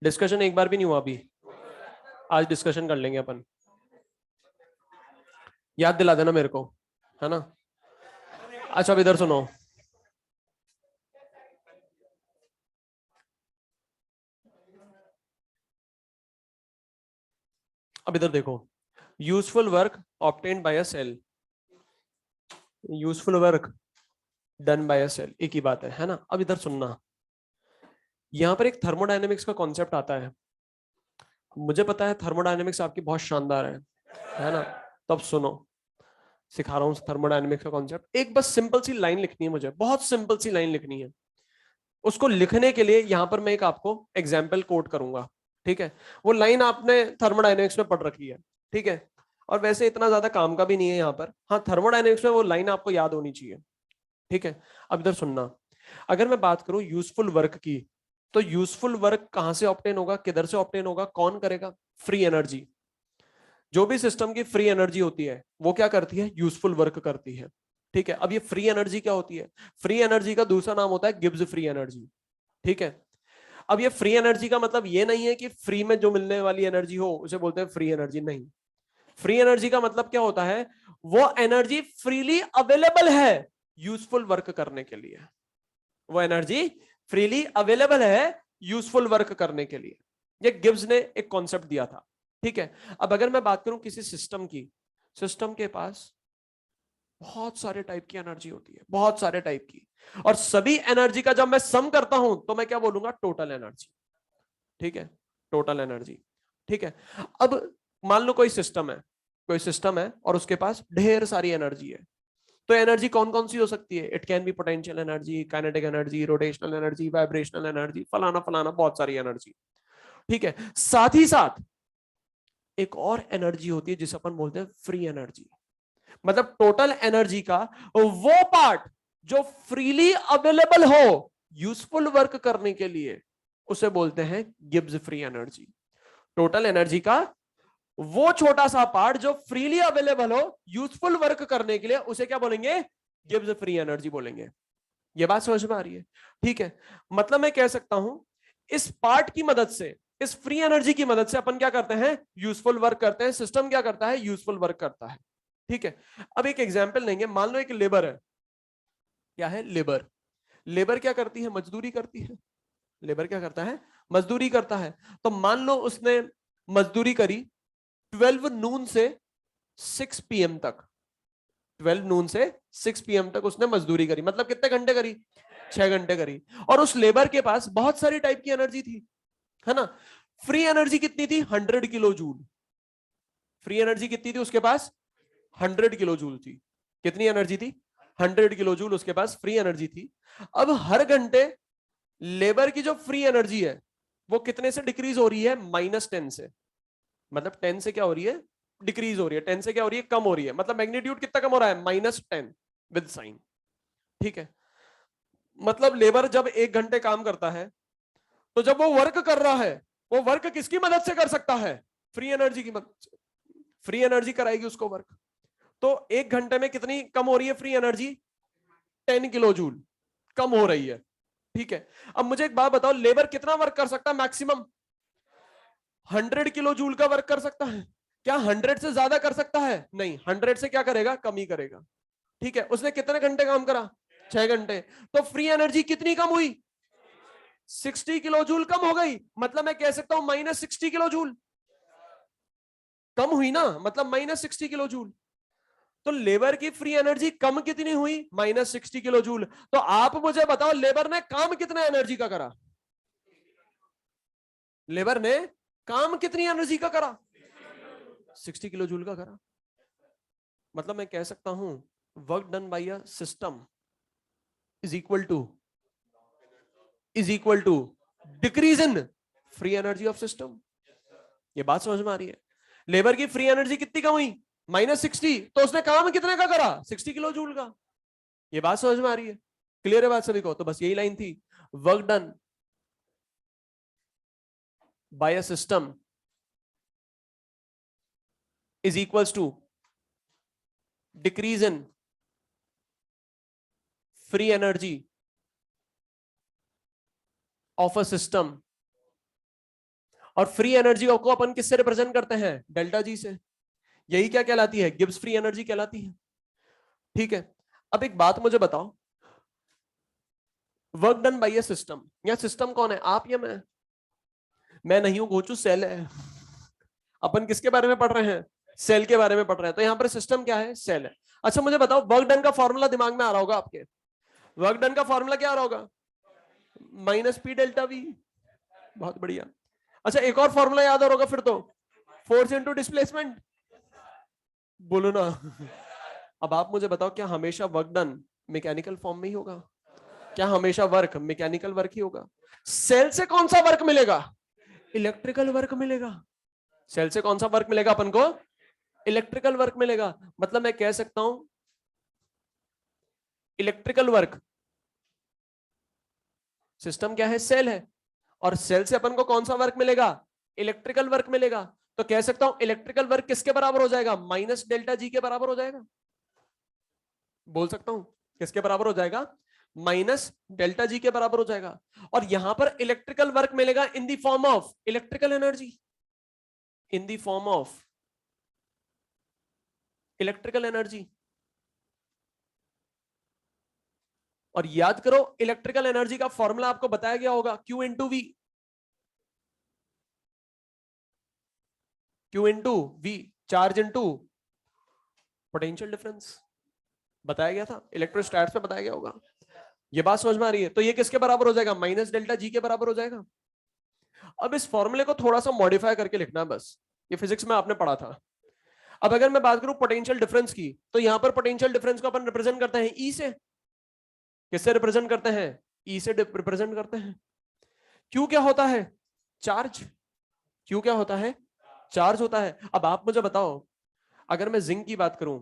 डिस्कशन एक बार भी नहीं हुआ अभी। आज डिस्कशन कर लेंगे अपन। याद दिला देना मेरे को, है ना। अच्छा अब इधर सुनो, अब इधर देखो, useful work obtained by a cell, useful work done by a cell, एक ही बात है ना। अब इधर सुनना, यहां पर एक थर्मोडायनेमिक्स का कॉन्सेप्ट आता है। मुझे पता है थर्मोडायनेमिक्स आपकी बहुत शानदार है ना। तो अब सुनो, सिखा रहा हूँ थर्मोडायनेमिक्स का कॉन्सेप्ट। एक बस सिंपल सी लाइन लिखनी है मुझे, बहुत सिंपल सी लाइन लिखनी है। उसको लिखने के लिए यहां पर मैं एक आपको एग्जाम्पल कोट करूंगा, ठीक है। वो लाइन आपने थर्मोडायनेमिक्स में पढ़ रखी है, ठीक है। और वैसे इतना ज्यादा काम का भी नहीं है यहाँ पर, हाँ थर्मोडायनेमिक्स में वो लाइन आपको याद होनी चाहिए, ठीक है। अब इधर सुनना, अगर मैं बात करूं यूजफुल वर्क की, तो यूजफुल वर्क कहां से ऑब्टेन होगा, किधर से ऑब्टेन होगा, कौन करेगा? Free energy. जो भी सिस्टम की फ्री एनर्जी होती है वो क्या करती है? यूजफुल वर्क करती है, ठीक है। अब ये फ्री एनर्जी क्या होती है? फ्री एनर्जी का दूसरा नाम होता है गिब्स फ्री एनर्जी, ठीक है। अब ये फ्री एनर्जी का मतलब ये नहीं है कि फ्री में जो मिलने वाली एनर्जी हो उसे बोलते हैं फ्री एनर्जी, नहीं। फ्री एनर्जी का मतलब क्या होता है? वो एनर्जी फ्रीली अवेलेबल है यूजफुल वर्क करने के लिए, वो एनर्जी फ्रीली अवेलेबल है यूजफुल वर्क करने के लिए। ये गिब्स ने एक कॉन्सेप्ट दिया था, ठीक है। अब अगर मैं बात करूं किसी सिस्टम की, सिस्टम के पास बहुत सारे टाइप की एनर्जी होती है, बहुत सारे टाइप की, और सभी एनर्जी का जब मैं सम करता हूं तो मैं क्या बोलूंगा? टोटल एनर्जी, ठीक है, टोटल एनर्जी, ठीक है। अब मान लो कोई सिस्टम है, कोई सिस्टम है और उसके पास ढेर सारी एनर्जी है। तो एनर्जी कौन कौन सी हो सकती है? It can be potential energy, kinetic energy, rotational energy, vibrational energy, फलाना फलाना, बहुत सारी एनर्जी, ठीक है। साथ ही साथ एक और एनर्जी होती है जिसे अपन बोलते हैं फ्री एनर्जी। मतलब टोटल एनर्जी का वो पार्ट जो फ्रीली अवेलेबल हो यूजफुल वर्क करने के लिए, उसे बोलते हैं Gibbs free energy. Total energy का वो छोटा सा पार्ट जो फ्रीली अवेलेबल हो यूजफुल वर्क करने के लिए, उसे क्या बोलेंगे? गिब्स फ्री एनर्जी बोलेंगे। ये बात समझ में आ रही है? ठीक है। मतलब मैं कह सकता हूं इस पार्ट की मदद से, इस फ्री एनर्जी की मदद से अपन क्या करते हैं? यूजफुल वर्क करते हैं। सिस्टम क्या करता है? यूजफुल वर्क करता है, ठीक है। अब एक एग्जांपल लेंगे, मान लो एक लेबर है। क्या है? लेबर। लेबर क्या करती है? मजदूरी करती है। लेबर क्या करता है? मजदूरी करता है। तो मान लो उसने मजदूरी करी 12 नून से 6 पीएम तक, 12 नून से 6 पीएम तक उसने मजदूरी करी। मतलब कितने घंटे करी? 6 घंटे करी। और उस लेबर के पास बहुत सारी टाइप की एनर्जी थी, है ना। फ्री एनर्जी कितनी थी? 100 किलो जूल। फ्री एनर्जी कितनी थी उसके पास? 100 किलो जूल थी। कितनी एनर्जी थी? 100 किलो जूल उसके पास फ्री एनर्जी थी। अब हर घंटे लेबर की जो फ्री एनर्जी है वो कितने से डिक्रीज हो रही है? -10 से। मतलब 10 से क्या हो रही है? डिक्रीज हो रही है। 10 से क्या हो रही है? कम हो रही है। मतलब मैग्नीट्यूड कितना कम हो रहा है? -10 विद साइन, ठीक है। मतलब लेबर जब 1 घंटे काम करता है, तो जब वो वर्क कर रहा है, वो वर्क किसकी मदद से कर सकता है? फ्री एनर्जी की मदद से। फ्री एनर्जी कराएगी उसको वर्क। तो 1 घंटे में कितनी कम हो रही है फ्री एनर्जी? 10 किलो जूल कम हो रही है, ठीक है। अब मुझे एक बात बताओ, लेबर कितना वर्क कर सकता है मैक्सिमम? 100 किलो जूल का वर्क कर सकता है। क्या 100 से ज्यादा कर सकता है? नहीं, 100 से क्या करेगा? कम ही करेगा, ठीक है। उसने कितने घंटे काम करा? 6 घंटे। तो फ्री एनर्जी कितनी कम हुई? 60 किलो जूल कम हो गई। मतलब मैं कह सकता हूं -60 किलो जूल कम हुई ना, मतलब -60 किलो जूल। तो लेबर की फ्री एनर्जी कम कितनी हुई? -60 किलो जूल। तो आप मुझे बताओ लेबर ने काम कितना एनर्जी का करा? लेबर ने काम कितनी एनर्जी का करा? 60 किलो जूल का करा। मतलब मैं कह सकता हूं work done by a system is equal to, decrease in free energy of system. ये बात समझ में आ रही है? लेबर की फ्री एनर्जी कितनी कम हुई? -60। तो उसने काम कितने का करा? 60 किलो जूल का। ये बात समझ में आ रही है? क्लियर है बात सभी को? तो बस यही लाइन थी, work done by a system is equals to decrease in free energy of a system. और फ्री एनर्जी को अपन किससे रिप्रेजेंट करते हैं? डेल्टा जी से। यही क्या कहलाती है? गिब्स फ्री एनर्जी कहलाती है। ठीक है, अब एक बात मुझे बताओ, वर्क डन बाय ए सिस्टम, या सिस्टम कौन है, आप या मैं नहीं हूं, गोचू सेल है। अपन किसके बारे में पढ़ रहे हैं? सेल के बारे में पढ़ रहे हैं। तो यहां पर सिस्टम क्या है? सेल है। अच्छा मुझे बताओ, वर्क डन का फॉर्मूला दिमाग में आ रहा होगा आपके? वर्क डन का फॉर्मूला क्या आ रहा होगा? Minus P delta we. बहुत बढ़िया। अच्छा एक और फॉर्मूला याद आ रहा होगा फिर तो, फोर्स इनटू डिस्प्लेसमेंट। बोलो ना। अब आप मुझे बताओ, क्या हमेशा वर्क डन मैकेनिकल फॉर्म में ही होगा? क्या हमेशा वर्क मैकेनिकल वर्क ही होगा? सेल से कौन सा वर्क मिलेगा? इलेक्ट्रिकल वर्क मिलेगा। सेल से कौन सा वर्क मिलेगा अपन को? इलेक्ट्रिकल वर्क मिलेगा। मतलब मैं कह सकता हूं इलेक्ट्रिकल वर्क, सिस्टम क्या है? सेल है, और सेल से अपन को कौन सा वर्क मिलेगा? इलेक्ट्रिकल वर्क मिलेगा। तो कह सकता हूं इलेक्ट्रिकल वर्क किसके बराबर हो जाएगा? माइनस डेल्टा जी के बराबर हो जाएगा। बोल सकता हूं किसके बराबर हो जाएगा? माइनस डेल्टा जी के बराबर हो जाएगा। और यहां पर इलेक्ट्रिकल वर्क मिलेगा in the form of electrical energy, in the form of electrical energy. और याद करो, इलेक्ट्रिकल एनर्जी का फॉर्मूला आपको बताया गया होगा, Q into V, Q into V, charge into potential difference, बताया गया था, इलेक्ट्रोस्टैट्स में बताया गया होगा। ये बात समझ में आ रही है? तो ये किसके बराबर हो जाएगा? माइनस डेल्टा जी के बराबर हो जाएगा। अब इस फॉर्मूले को थोड़ा सा मॉडिफाई करके लिखना है बस, ये फिजिक्स में आपने पढ़ा था। अब अगर मैं बात करूं पोटेंशियल डिफरेंस की, तो यहां पर पोटेंशियल डिफरेंस को अपन रिप्रेजेंट करते हैं ई से। किससे रिप्रेजेंट करते हैं? ई से रिप्रेजेंट करते हैं। क्यू क्या होता है? चार्ज। क्यू क्या होता है? चार्ज होता है। अब आप मुझे बताओ, अगर मैं जिंक की बात करूं,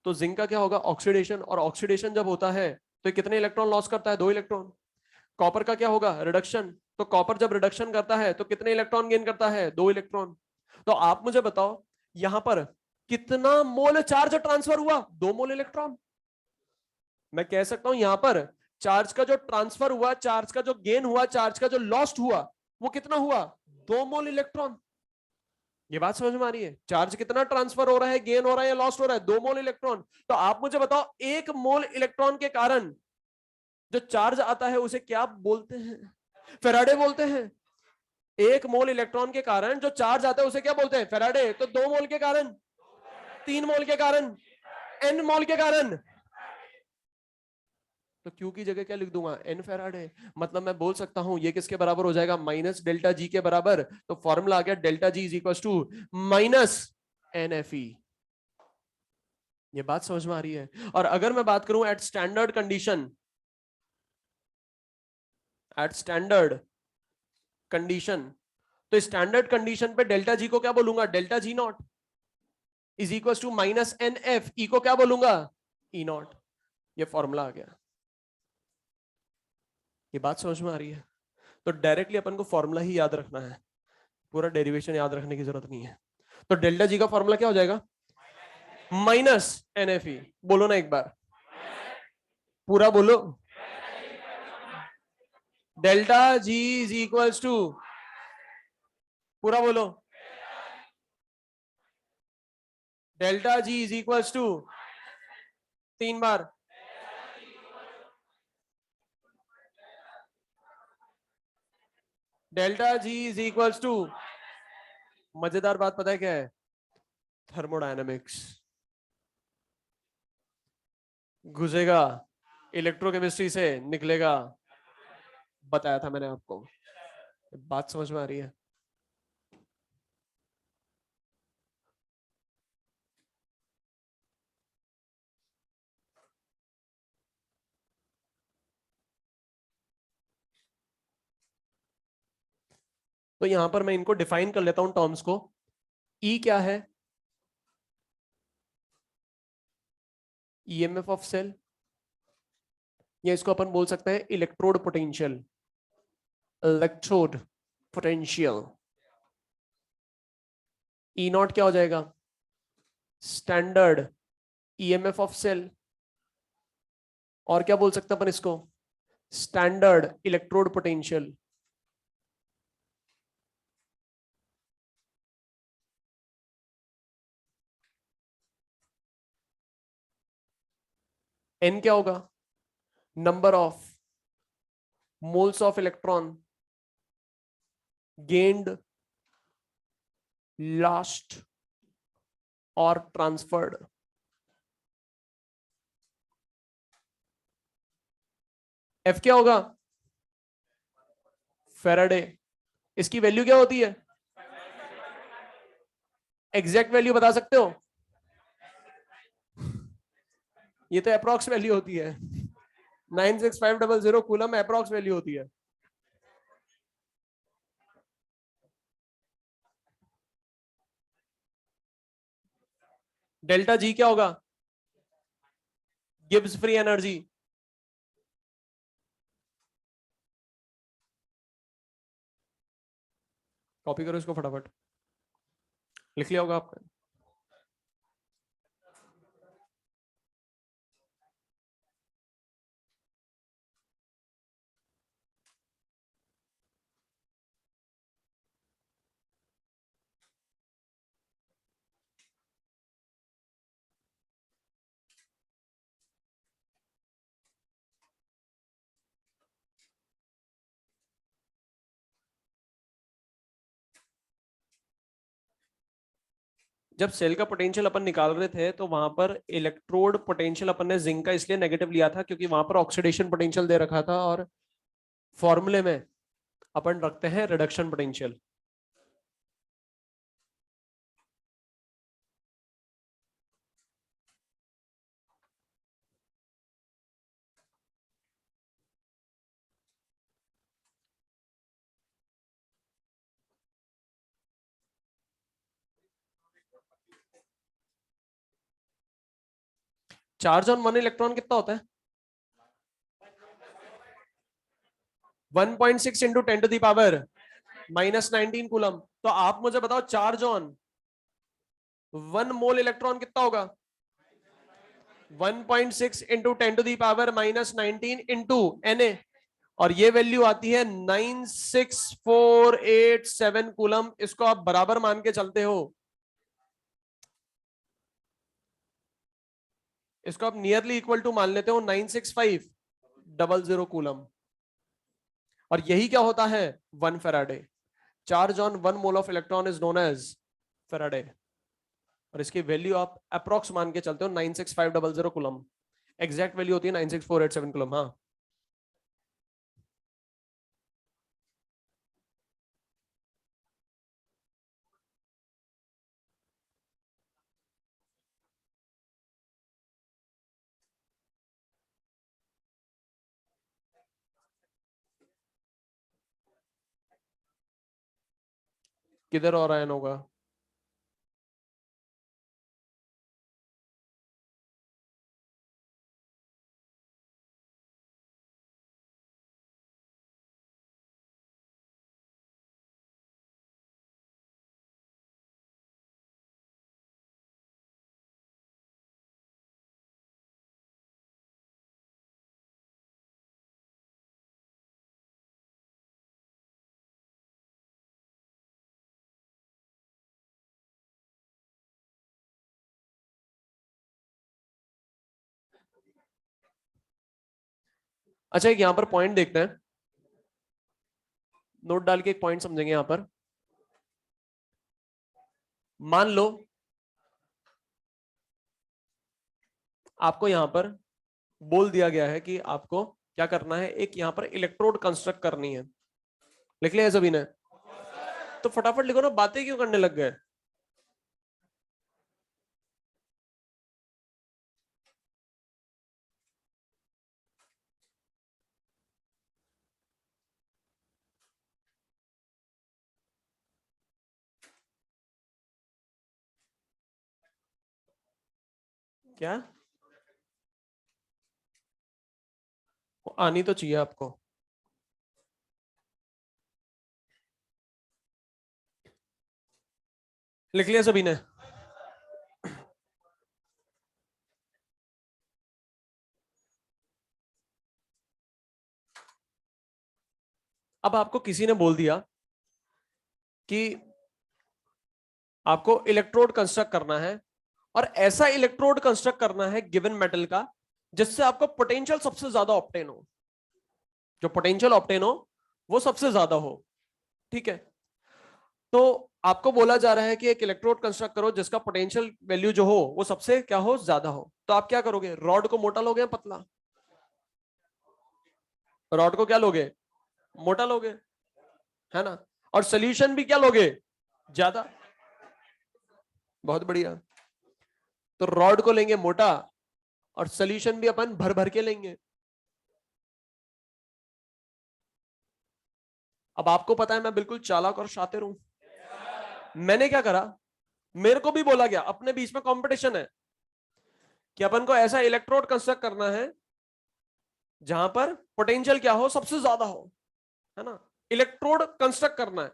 तो जिंक का क्या होगा? ऑक्सीडेशन। और ऑक्सीडेशन जब होता है तो कितने इलेक्ट्रॉन लॉस करता है? 2 इलेक्ट्रॉन। कॉपर का क्या होगा? रिडक्शन। तो कॉपर जब रिडक्शन करता है तो कितने इलेक्ट्रॉन गेन करता है? 2 इलेक्ट्रॉन। तो आप मुझे बताओ, यहां पर कितना मोल चार्ज ट्रांसफर हुआ? 2 मोल इलेक्ट्रॉन। मैं कह सकता हूं यहां पर चार्ज का जो ट्रांसफर हुआ, चार्ज का जो गेन हुआ, चार्ज का जो लॉस्ट हुआ, वो कितना हुआ? 2 मोल इलेक्ट्रॉन। ये बात समझ में आ रही है? चार्ज कितना ट्रांसफर हो रहा है, गेन हो रहा है या लॉस्ट हो रहा है? 2 मोल इलेक्ट्रॉन। तो आप मुझे बताओ, 1 मोल इलेक्ट्रॉन के कारण जो चार्ज आता है उसे क्या बोलते हैं? फेराडे बोलते हैं। 1 मोल इलेक्ट्रॉन के कारण जो चार्ज आता है उसे क्या बोलते हैं? फेराडे। तो 2 मोल के कारण, 3 मोल के कारण, n मोल के कारण, तो क्यू की जगह क्या लिख दूंगा? N Faraday. मतलब मैं बोल सकता हूं ये किसके बराबर हो जाएगा? माइनस डेल्टा जी के बराबर। तो फॉर्मूला आ गया delta G is equal to minus N F E. ये बात समझ में आ रही है? और अगर मैं बात करूं at standard condition, at standard condition, तो स्टैंडर्ड कंडीशन पे डेल्टा जी को क्या बोलूंगा? Delta G not is equal to minus N F. E को क्या बोलूंगा? ई नॉट। ये फॉर्मूला आ गया। ये बात समझ में आ रही है? तो डायरेक्टली अपन को फॉर्मूला ही याद रखना है, पूरा डेरिवेशन याद रखने की जरूरत नहीं है। तो डेल्टा जी का फॉर्मूला क्या हो जाएगा? Minus N F E. बोलो ना एक बार, पूरा बोलो। Delta G is equals to, पूरा बोलो। Delta G is equals to, 3 बार। Delta G is equals to, मजेदार बात पता है क्या है? थर्मोडायनेमिक्स। घुसेगा इलेक्ट्रोकेमिस्ट्री से निकलेगा, बताया था मैंने आपको। बात समझ में आ रही है? तो यहां पर मैं इनको डिफाइन कर लेता हूं टर्म्स को। ई क्या है? ईएमएफ ऑफ सेल, या इसको अपन बोल सकते हैं electrode potential, electrode potential. E naught क्या हो जाएगा? Standard EMF of cell. और क्या बोल सकते हैं अपन इसको? Standard electrode potential. एन क्या होगा? Number of moles of electron gained, last और ट्रांसफर्ड। एफ क्या होगा? फेराडे। इसकी वैल्यू क्या होती है? एग्जैक्ट वैल्यू बता सकते हो? ये तो अप्रॉक्स वैल्यू होती है। 96500 कूलम अप्रॉक्स वैल्यू होती है। डेल्टा जी क्या होगा? Gibbs free energy. कॉपी करो इसको फटाफट, लिख लिया होगा आपने। जब सेल का पोटेंशियल अपन निकाल रहे थे तो वहां पर इलेक्ट्रोड पोटेंशियल अपन ने जिंक का इसलिए नेगेटिव लिया था क्योंकि वहां पर ऑक्सीडेशन पोटेंशियल दे रखा था, और फॉर्मूले में अपन रखते हैं reduction potential. Charge on one electron कितना होता है? 1.6 इंटू 10⁻⁻19 कूलम। तो आप मुझे बताओ चार्ज ऑन 1 मोल इलेक्ट्रॉन कितना होगा? 1.6 इंटू 10⁻⁻19 इंटू Na, और ये वैल्यू आती है 96487 कूलम। इसको आप बराबर मान के चलते हो, इसको आप नियरली इक्वल टू मान लेते हो 96500 कूलम। और यही क्या होता है? 1 Faraday. Charge on 1 mole of electron is known as Faraday, और इसकी वैल्यू आप अप्रॉक्स मान के चलते हो 96500 कूलम। एग्जैक्ट वैल्यू होती है 96487 कूलम। हाँ, किधर और आयन होगा? अच्छा, एक यहां पर पॉइंट देखते हैं, नोट डाल के एक पॉइंट समझेंगे यहां पर। मान लो आपको यहां पर बोल दिया गया है कि आपको क्या करना है, एक यहां पर इलेक्ट्रोड कंस्ट्रक्ट करनी है। लिख लिया सभी ने? तो फटाफट लिखो ना, बातें क्यों करने लग गए? क्या आनी तो चाहिए आपको। लिख लिया सभी ने? अब आपको किसी ने बोल दिया कि आपको इलेक्ट्रोड कंस्ट्रक्ट करना है, और ऐसा इलेक्ट्रोड कंस्ट्रक्ट करना है गिवन मेटल का जिससे आपको पोटेंशियल सबसे ज्यादा ऑब्टेन हो, जो पोटेंशियल ऑब्टेन हो वो सबसे ज्यादा हो। ठीक है, तो आपको बोला जा रहा है कि एक इलेक्ट्रोड कंस्ट्रक्ट करो जिसका पोटेंशियल वैल्यू जो हो वो सबसे क्या हो, ज्यादा हो। तो आप क्या करोगे, रॉड को मोटा लोगे या पतला? रॉड को क्या लोगे, मोटा लोगे, है ना। और सोल्यूशन भी क्या लोगे, ज्यादा। बहुत बढ़िया। तो रॉड को लेंगे मोटा और सोल्यूशन भी अपन भर भर के लेंगे। अब आपको पता है मैं बिल्कुल चालाक और शातिर हूं। मैंने क्या करा, मेरे को भी बोला गया, अपने बीच में कंपटीशन है कि अपन को ऐसा इलेक्ट्रोड कंस्ट्रक्ट करना है जहां पर पोटेंशियल क्या हो, सबसे ज्यादा हो, है ना। इलेक्ट्रोड कंस्ट्रक्ट करना है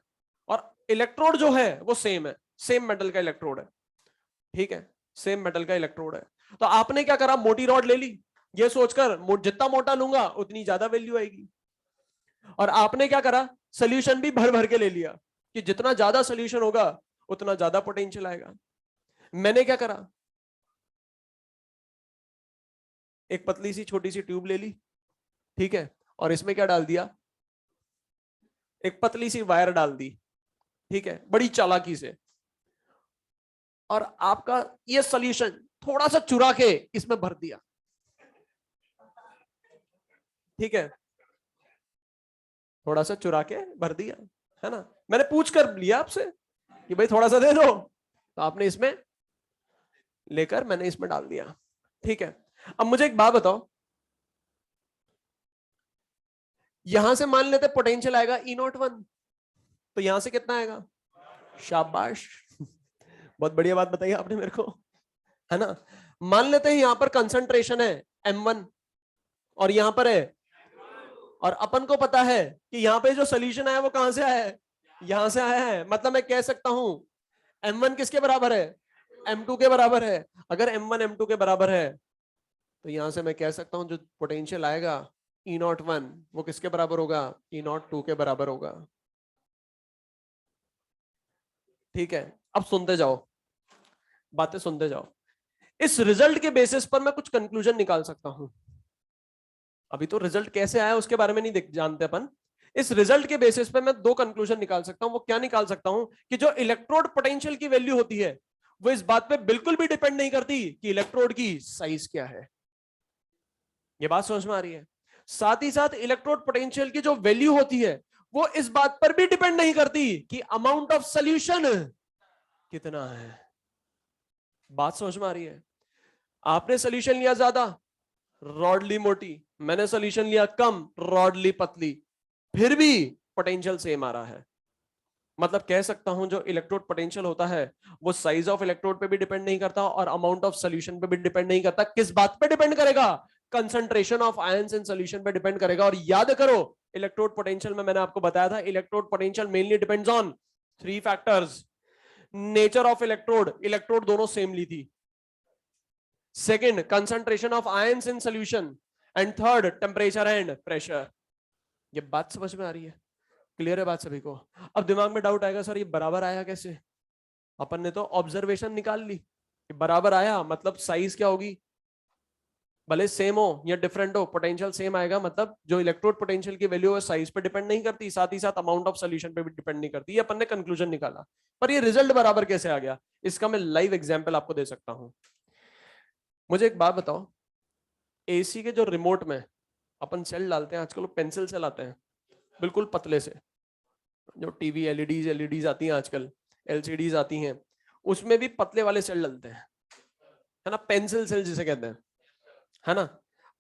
और इलेक्ट्रोड जो है वो सेम है, सेम मेटल का इलेक्ट्रोड है। ठीक है, सेम मेटल का इलेक्ट्रोड है। तो आपने क्या करा, मोटी रॉड ले ली, ये सोचकर जितना मोटा लूंगा उतनी ज्यादा वैल्यू आएगी। और आपने क्या करा, सोल्यूशन भी भर भर के ले लिया कि जितना ज्यादा सोल्यूशन होगा उतना ज्यादा पोटेंशियल आएगा। मैंने क्या करा, एक पतली सी छोटी सी ट्यूब ले ली, ठीक है, और इसमें क्या डाल दिया, एक पतली सी वायर डाल दी, ठीक है, बड़ी चालाकी से। और आपका ये सोल्यूशन थोड़ा सा चुरा के इसमें भर दिया, ठीक है, थोड़ा सा चुरा के भर दिया, है ना। मैंने पूछ कर लिया आपसे कि भाई थोड़ा सा दे दो, तो आपने इसमें लेकर मैंने इसमें डाल दिया। ठीक है, अब मुझे एक बात बताओ, यहां से मान लेते पोटेंशियल आएगा E01, तो यहां से कितना आएगा, शाबाश, बहुत बढ़िया बात बताई आपने मेरे को, है ना। मान लेते हैं यहां पर कंसंट्रेशन है M1 और यहां पर है, और अपन को पता है कि यहां पे जो सोल्यूशन आया वो कहां से आया है, यहां से आया है। मतलब मैं कह सकता हूं M1 किसके बराबर है, M2 के बराबर है। अगर M1 M2 के बराबर है तो यहां से मैं कह सकता हूं जो पोटेंशियल आएगा E01 वो किसके बराबर होगा, E02 के बराबर होगा। ठीक है, अब सुनते जाओ, बातें सुनते जाओ। इस रिजल्ट के बेसिस पर मैं कुछ कंक्लूजन निकाल सकता हूं। अभी तो रिजल्ट कैसे आया उसके बारे में नहीं जानते अपन। इस रिजल्ट के बेसिस पे मैं दो कंक्लूजन निकाल सकता हूं। वो क्या निकाल सकता हूं कि जो इलेक्ट्रोड पोटेंशियल की वैल्यू होती है वो इस बात पे बिल्कुल भी डिपेंड नहीं करती कि इलेक्ट्रोड की साइज क्या है। ये बात समझ में आ रही है। साथ ही साथ इलेक्ट्रोड पोटेंशियल की जो वैल्यू होती है वो इस बात पर भी डिपेंड नहीं करती कि अमाउंट ऑफ सोल्यूशन कितना है। बात समझ में आ रही है। आपने सोल्यूशन लिया ज्यादा, रॉड ली मोटी, मैंने सोल्यूशन लिया कम, रॉड ली पतली, फिर भी पोटेंशियल सेम आ रहा है। मतलब कह सकता हूं जो इलेक्ट्रोड पोटेंशियल होता है वो साइज ऑफ इलेक्ट्रोड पे भी डिपेंड नहीं करता और अमाउंट ऑफ सोल्यूशन पे भी डिपेंड नहीं करता। किस बात पे डिपेंड करेगा, concentration of ions in solution पे डिपेंड करेगा। और याद करो इलेक्ट्रोड पोटेंशियल में मैंने आपको बताया था electrode potential mainly depends on three factors. Nature of electrode, electrode दोनों सेम ली थी। Second, concentration of ions in solution, and third, temperature and pressure. ये बात समझ में आ रही है, क्लियर है बात सभी को। अब दिमाग में डाउट आएगा सर ये बराबर आया कैसे। अपन ने तो ऑब्जर्वेशन निकाल ली, बराबर आया मतलब साइज क्या होगी, भले सेम हो या डिफरेंट हो पोटेंशियल सेम आएगा। मतलब जो इलेक्ट्रोड पोटेंशियल की वैल्यू है साइज पे डिपेंड नहीं करती, साथ ही साथ अमाउंट ऑफ सोल्यूशन पे भी डिपेंड नहीं करती। ये अपन ने कंक्लूजन निकाला, पर ये रिजल्ट बराबर कैसे आ गया इसका मैं लाइव एग्जांपल आपको दे सकता हूं। मुझे एक बात बताओ, एसी के जो रिमोट में अपन सेल डालते हैं, आजकल पेंसिल सेल आते हैं बिल्कुल पतले से, जो टीवी एलईडीज आती हैं आजकल, एलसीडीज आती हैं, उसमें भी पतले वाले सेल डलते हैं, है ना, पेंसिल सेल जिसे कहते हैं, है ना।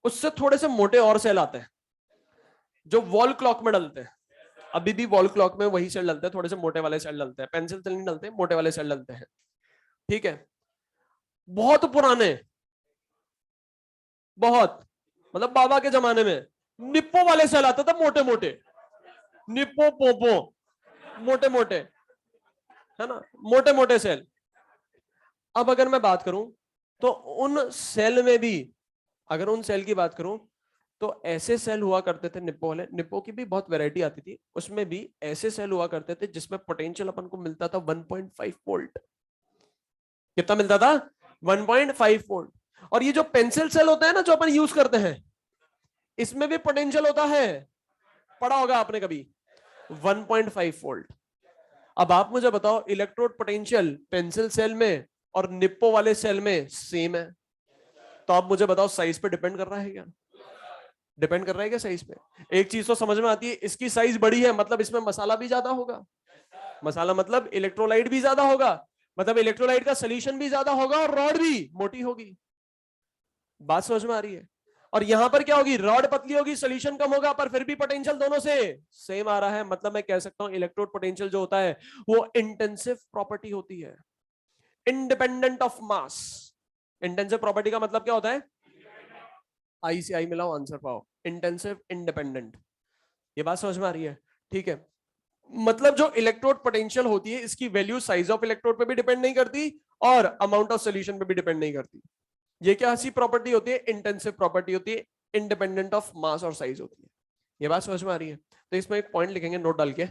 उससे थोड़े से मोटे और सेल आते हैं जो वॉल क्लॉक में डलते हैं। अभी भी वॉल क्लॉक में वही सेल डलते हैं, थोड़े से मोटे वाले सेल डलते हैं, पेंसिल सेल नहीं डलते, मोटे वाले सेल डलते हैं। ठीक है, बहुत पुराने, बहुत मतलब बाबा के जमाने में निप्पो वाले सेल आते थे, मोटे मोटे, निप्पो पोपो, मोटे मोटे, है ना, मोटे मोटे सेल। अब अगर मैं बात करूं तो उन सेल में भी, अगर उन सेल की बात करूं तो ऐसे सेल हुआ करते थे निप्पो वाले, निप्पो की भी बहुत वैरायटी आती थी, उसमें भी ऐसे सेल हुआ करते थे जिसमें पोटेंशियल अपन को मिलता था 1.5 वोल्ट। कितना मिलता था, 1.5 वोल्ट। और ये जो पेंसिल सेल होता है ना जो अपन यूज करते हैं, इसमें भी पोटेंशियल होता है, पढ़ा होगा आपने कभी, 1.5 वोल्ट। अब आप मुझे बताओ इलेक्ट्रोड पोटेंशियल पेंसिल सेल में और निप्पो वाले सेल में सेम है, तो आप मुझे बताओ साइज पे डिपेंड कर रहा है क्या? डिपेंड कर रहा है क्या साइज पे? एक चीज तो समझ में आती है, इसकी साइज बड़ी है मतलब इसमें मसाला भी ज्यादा होगा, मसाला मतलब इलेक्ट्रोलाइट भी ज्यादा होगा, मतलब इलेक्ट्रोलाइट का सोल्यूशन भी ज्यादा होगा और रॉड भी मोटी होगी। बात समझ में आ रही है? और यहां पर क्या होगी, रॉड पतली होगी, सोल्यूशन कम होगा, पर फिर भी पोटेंशियल दोनों से सेम आ रहा है। मतलब मैं कह सकता हूं इलेक्ट्रोड पोटेंशियल जो होता है वो इंटेंसिव प्रॉपर्टी होती है, independent of mass. Intensive property का मतलब क्या होता है? आई से आई मिलाओ आंसर पाओ, इंटेंसिव इंडिपेंडेंट। ये बात समझ में आ रही है? ठीक है, मतलब जो इलेक्ट्रोड पोटेंशियल होती है इसकी वैल्यू साइज ऑफ इलेक्ट्रोड पे भी डिपेंड नहीं करती और अमाउंट ऑफ सोल्यूशन पे भी डिपेंड नहीं करती। ये क्या सी प्रॉपर्टी होती है? इंटेंसिव प्रॉपर्टी होती है, इंडिपेंडेंट ऑफ मास और साइज होती है। ये बात समझ में आ रही है? तो इसमें एक पॉइंट लिखेंगे नोट डाल के,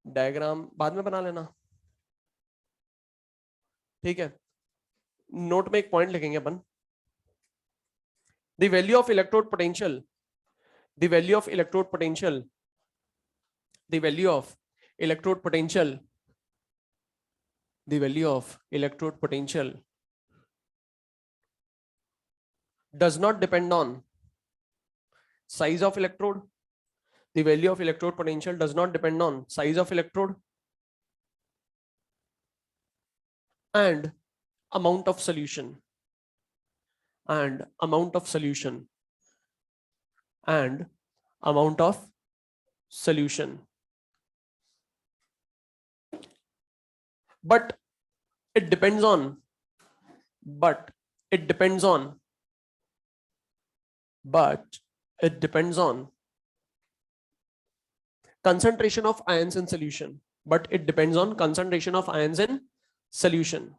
डायग्राम बाद में बना लेना, ठीक है। नोट में एक पॉइंट लिखेंगे अपन, the value of electrode potential, the value of electrode potential, the value of electrode potential, the value of electrode potential does not depend on size of electrode. The value of electrode potential does not depend on size of electrode and amount of solution, and amount of solution, and amount of solution. But it depends on, but it depends on, but it depends on concentration of ions in solution. But it depends on concentration of ions in solution.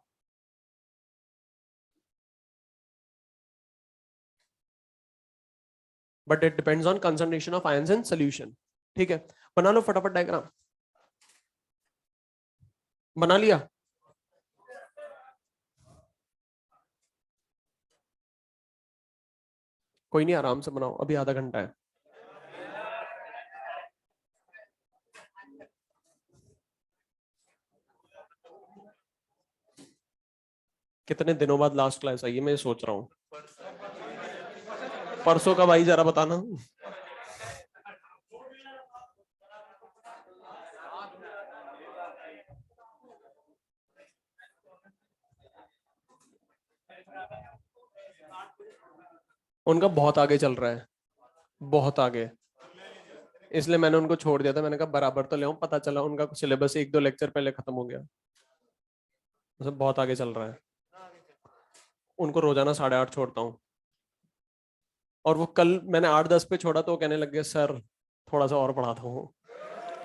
But it depends on concentration of ions in solution. ठीक है, बना लो फटाफट diagram. बना लिया? कोई नहीं, आराम से बनाओ, अभी आधा घंटा है। कितने दिनों बाद लास्ट क्लास आई है, मैं सोच रहा हूँ। परसों का भाई जरा बताना। उनका बहुत आगे चल रहा है, बहुत आगे, इसलिए मैंने उनको छोड़ दिया था। मैंने कहा बराबर तो ले आऊं, पता चला उनका सिलेबस 1-2 लेक्चर पहले खत्म हो गया, मतलब बहुत आगे चल रहा है। उनको रोजाना 8:30 छोड़ता हूँ, और वो कल मैंने 8-10 पे छोड़ा तो वो कहने लग गए सर थोड़ा सा और पढ़ा दो,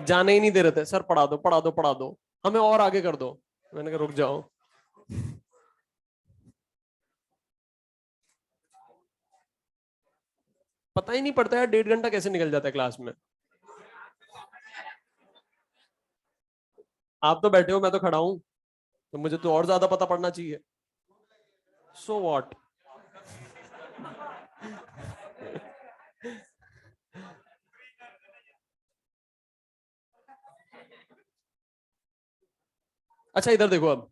जाने ही नहीं दे रहे थे, सर पढ़ा दो पढ़ा दो पढ़ा दो, हमें और आगे कर दो। मैंने कहा रुक जाओ। पता ही नहीं पड़ता है 1.5 घंटा कैसे निकल जाता है क्लास में। आप तो बैठे हो, मैं तो खड़ा हूं, तो मुझे तो और ज्यादा पता पड़ना चाहिए। So what. अच्छा इधर देखो अब,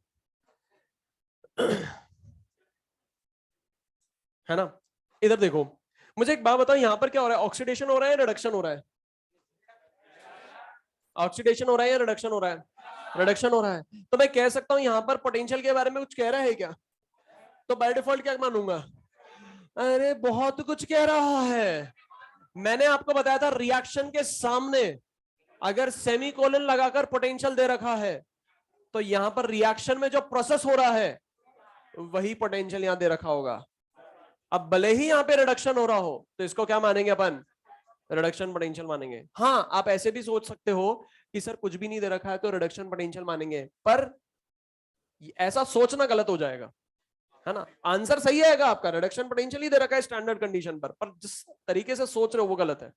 है ना, इधर देखो, मुझे एक बात बताओ, यहां पर क्या हो रहा है? ऑक्सीडेशन हो रहा है या रिडक्शन हो रहा है? ऑक्सीडेशन हो रहा है या रिडक्शन हो रहा है? रिडक्शन हो रहा है। तो मैं कह सकता हूं यहां पर पोटेंशियल के बारे में कुछ कह रहा है क्या? तो बाय डिफॉल्ट क्या मानूंगा? अरे बहुत कुछ कह रहा है। मैंने आपको बताया था रिएक्शन के सामने अगर सेमीकोलन लगाकर पोटेंशियल दे रखा है तो यहां पर रिएक्शन में जो प्रोसेस हो रहा है वही पोटेंशियल यहां दे रखा होगा। अब भले ही यहां पे रिडक्शन हो रहा हो तो इसको क्या मानेंगे अपन? रिडक्शन पोटेंशियल मानेंगे। हाँ, आप ऐसे भी सोच सकते हो कि सर कुछ भी नहीं दे रखा है तो रिडक्शन पोटेंशियल मानेंगे, पर ऐसा सोचना गलत हो जाएगा, है ना। आंसर सही आएगा आपका, रिडक्शन पोटेंशियल ही दे रखा है स्टैंडर्ड कंडीशन पर जिस तरीके से सोच रहे हो वो गलत है।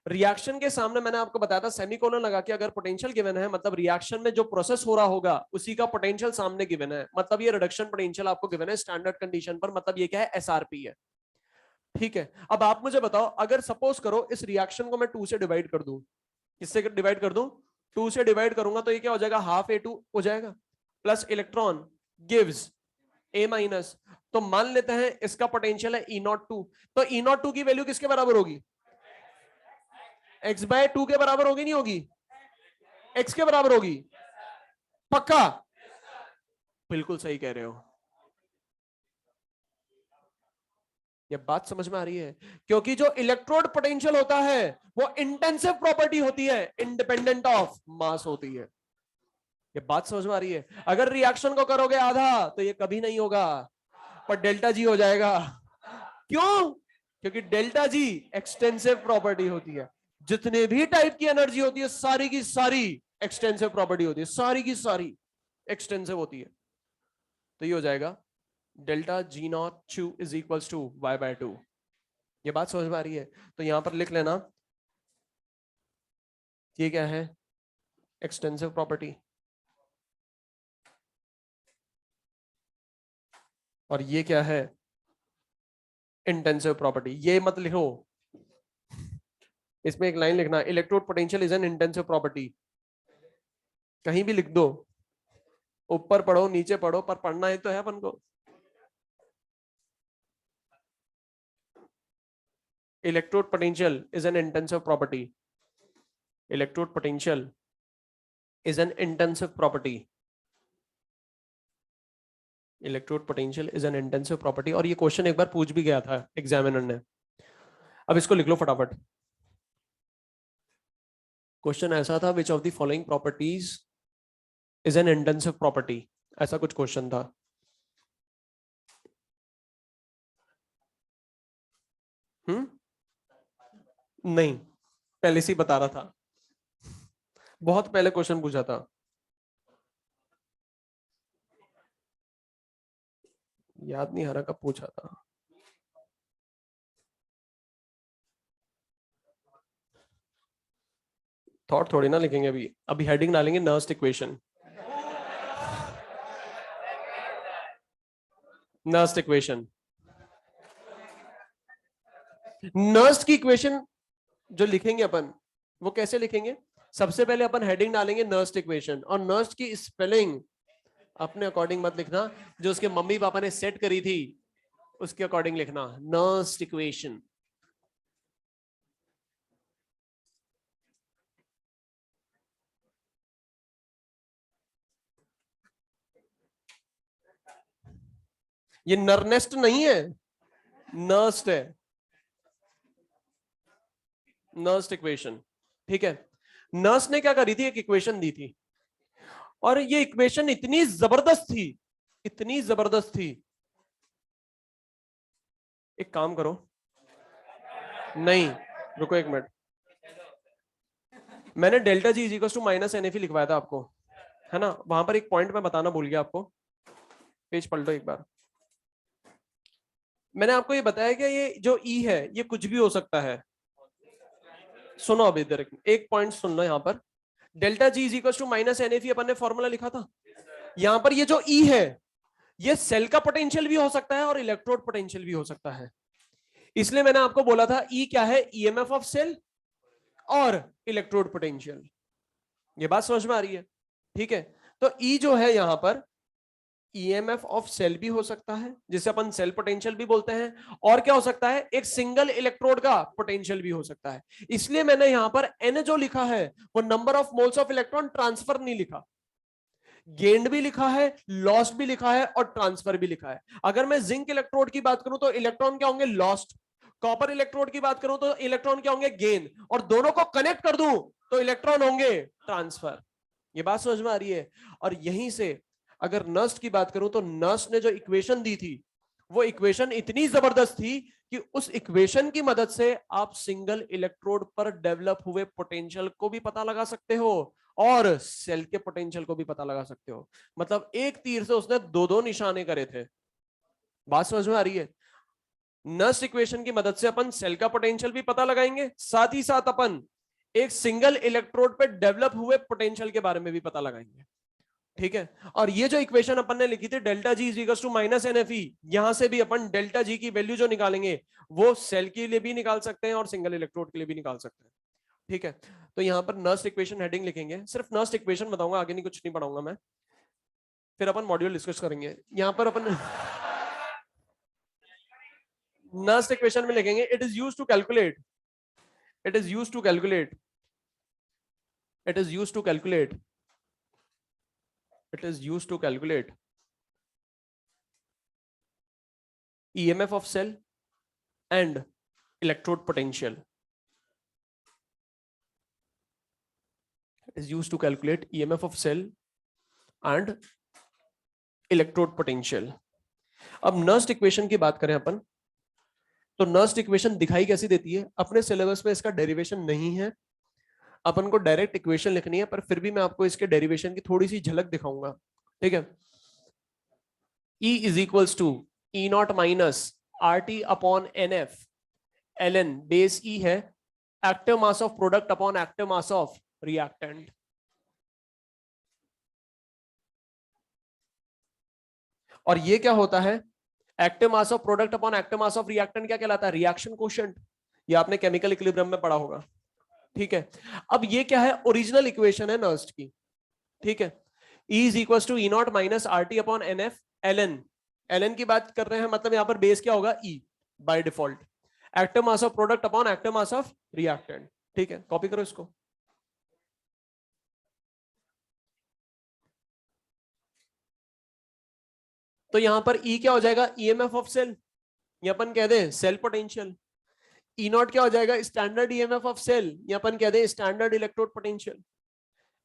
रिएक्शन के सामने मैंने आपको बताया था सेमीकोलन लगा के अगर पोटेंशियल गिवन है मतलब रिएक्शन में जो प्रोसेस हो रहा होगा उसी का पोटेंशियल सामने गिवन है, मतलब ये रिडक्शन पोटेंशियल आपको गिवन है स्टैंडर्ड कंडीशन पर, मतलब ये क्या है एसआरपी है। ठीक है, अब आप मुझे बताओ अगर सपोज करो इस रिएक्शन को मैं 2 से डिवाइड कर दूं, किससे डिवाइड कर दूं, 2 से डिवाइड करूंगा तो ये क्या हो जाएगा हाफ A2 हो जाएगा, प्लस इलेक्ट्रॉन गिव्स A-, तो मान लेते हैं इसका पोटेंशियल है E02, तो E02 की वैल्यू किसके बराबर होगी, x/2 के बराबर होगी नहीं होगी, x के बराबर होगी, पक्का, बिल्कुल सही कह रहे हो। ये बात समझ में आ रही है, क्योंकि जो इलेक्ट्रोड पोटेंशियल होता है वो इंटेंसिव प्रॉपर्टी होती है, इंडिपेंडेंट ऑफ मास होती है। ये बात समझ में आ रही है, अगर रिएक्शन को करोगे आधा तो ये कभी नहीं होगा, पर डेल्टा जी हो जाएगा। क्यों, क्योंकि डेल्टा जी एक्सटेंसिव प्रॉपर्टी होती है, जितने भी टाइप की एनर्जी होती है सारी की सारी एक्सटेंसिव प्रॉपर्टी होती है, सारी की सारी एक्सटेंसिव होती है। तो ये हो जाएगा delta G naught q is equals to y/2। ये बात समझ में आ रही है, तो यहां पर लिख लेना ये क्या है एक्सटेंसिव प्रॉपर्टी, और ये क्या है इंटेंसिव प्रॉपर्टी। ये मत लिखो, इसमें एक लाइन लिखना electrode potential is an intensive property, कहीं भी लिख दो, ऊपर पढ़ो नीचे पढ़ो पर पढ़ना ही तो है अपन को। Electrode potential is an intensive property, electrode potential is an intensive property, electrode potential is an intensive property. और ये क्वेश्चन एक बार पूछ भी गया था एग्जामिनर ने, अब इसको लिख लो फटाफट। क्वेश्चन ऐसा था which of the following properties is an intensive property, ऐसा कुछ क्वेश्चन था। नहीं, पहले से ही बता रहा था, बहुत पहले क्वेश्चन पूछा था, याद नहीं आ रहा कब पूछा था। थॉट थोड़ी ना लिखेंगे अभी, अभी हेडिंग डालेंगे Nernst equation, Nernst equation, Nernst की इक्वेशन जो लिखेंगे अपन वो कैसे लिखेंगे, सबसे पहले अपन हेडिंग डालेंगे नर्स्ट इक्वेशन, और नर्स्ट की स्पेलिंग अपने अकॉर्डिंग मत लिखना, जो उसके मम्मी पापा ने सेट करी थी उसके अकॉर्डिंग लिखना, नर्स्ट इक्वेशन। ये नरनेस्ट नहीं है, नर्स्ट है, नर्स्ट इक्वेशन। ठीक है, नर्स ने क्या करी थी, एक इक्वेशन दी थी, और ये इक्वेशन इतनी जबरदस्त थी, इतनी जबरदस्त थी, एक काम करो, नहीं रुको एक मिनट, मैंने delta G is to minus NFE लिखवाया था आपको, है ना, वहां पर एक पॉइंट मैं बताना भूल गया आपको, पेज पलटो एक बार। मैंने आपको ये बताया कि ये जो E है ये कुछ भी हो सकता है, सुनो अभी इधर एक पॉइंट सुन लो, यहाँ पर delta G is to minus NFE अपन ने फॉर्मूला लिखा था, यहाँ पर ये जो E है ये सेल का पोटेंशियल भी हो सकता है और इलेक्ट्रोड पोटेंशियल भी हो सकता है, इसलिए मैंने आपको बोला था E क्या है, EMF ऑफ सेल और इलेक्ट्रोड पोटेंशियल। ये बात समझ में आ रही है, ठीक है, तो E जो है यहां पर EMF ऑफ सेल भी हो सकता है जिसे अपन सेल पोटेंशियल भी बोलते हैं, और क्या हो सकता है एक सिंगल इलेक्ट्रोड का पोटेंशियल भी हो सकता है, इसलिए मैंने यहां पर N जो लिखा है वो number of moles of electron transfer नहीं लिखा, गेन्ड भी लिखा है, लॉस्ट भी लिखा है और ट्रांसफर भी लिखा है। अगर मैं जिंक इलेक्ट्रोड की बात करूं तो इलेक्ट्रॉन क्या होंगे लॉस्ट, कॉपर इलेक्ट्रोड की बात करूं तो इलेक्ट्रॉन क्या होंगे गेन, और दोनों को कनेक्ट कर दूं तो इलेक्ट्रॉन होंगे ट्रांसफर। ये बात समझ में आ रही है, और यहीं से अगर नर्स्ट की बात करूं तो नर्स्ट ने जो इक्वेशन दी थी वो इक्वेशन इतनी जबरदस्त थी कि उस इक्वेशन की मदद से आप सिंगल इलेक्ट्रोड पर डेवलप हुए पोटेंशियल को भी पता लगा सकते हो और सेल के पोटेंशियल को भी पता लगा सकते हो, मतलब एक तीर से उसने दो दो निशाने करे थे। बात समझ में आ रही है, नर्स्ट इक्वेशन की मदद से अपन सेल का पोटेंशियल भी पता लगाएंगे, साथ ही साथ अपन एक सिंगल इलेक्ट्रोड पे डेवलप हुए पोटेंशियल के बारे में भी पता लगाएंगे। ठीक है, और ये जो इक्वेशन अपन ने लिखी थी delta G is equals to minus NFE, यहां से भी अपन डेल्टा जी की वैल्यू जो निकालेंगे वो सेल के लिए भी निकाल सकते हैं और सिंगल इलेक्ट्रोड के लिए भी निकाल सकते हैं। ठीक है, तो यहां पर नर्स्ट इक्वेशन हेडिंग लिखेंगे, सिर्फ नर्स्ट इक्वेशन बताऊंगा, आगे नहीं कुछ नहीं पढ़ाऊंगा मैं, फिर अपन मॉड्यूल डिस्कस करेंगे। यहां पर अपन नर्स्ट इक्वेशन में लिखेंगे it is used to calculate, it is used to calculate, it is used to calculate, it is used to calculate EMF of cell and electrode potential. It is used to calculate EMF of cell and electrode potential. अब Nernst equation की बात करें अपन, तो Nernst equation दिखाई कैसी देती है? अपने सिलेबस में इसका डेरिवेशन नहीं है, अपन को डायरेक्ट इक्वेशन लिखनी है, पर फिर भी मैं आपको इसके डेरिवेशन की थोड़ी सी झलक दिखाऊंगा। ठीक है, E is equals to E naught minus RT upon NF, ln base E है active mass of product upon active mass of reactant. और ये क्या होता है? Active mass of product upon active mass of reactant क्या कहलाता है? Reaction quotient. ये आपने केमिकल इक्विलिब्रियम में पढ़ा होगा। ठीक है, अब ये क्या है? ओरिजिनल इक्वेशन है नर्स्ट की। ठीक है, E is equal to E naught minus RT upon NF ln, ln की बात कर रहे हैं, मतलब यहां पर बेस क्या होगा? E by default, active mass of product upon active mass of reactant. ठीक है, कॉपी करो इसको। तो यहां पर E क्या हो जाएगा? EMF ऑफ सेल, ये अपन कह they sell potential. E not क्या हो जाएगा? स्टैंडर्ड EMF ऑफ सेल, ये अपन कह दे स्टैंडर्ड इलेक्ट्रोड पोटेंशियल।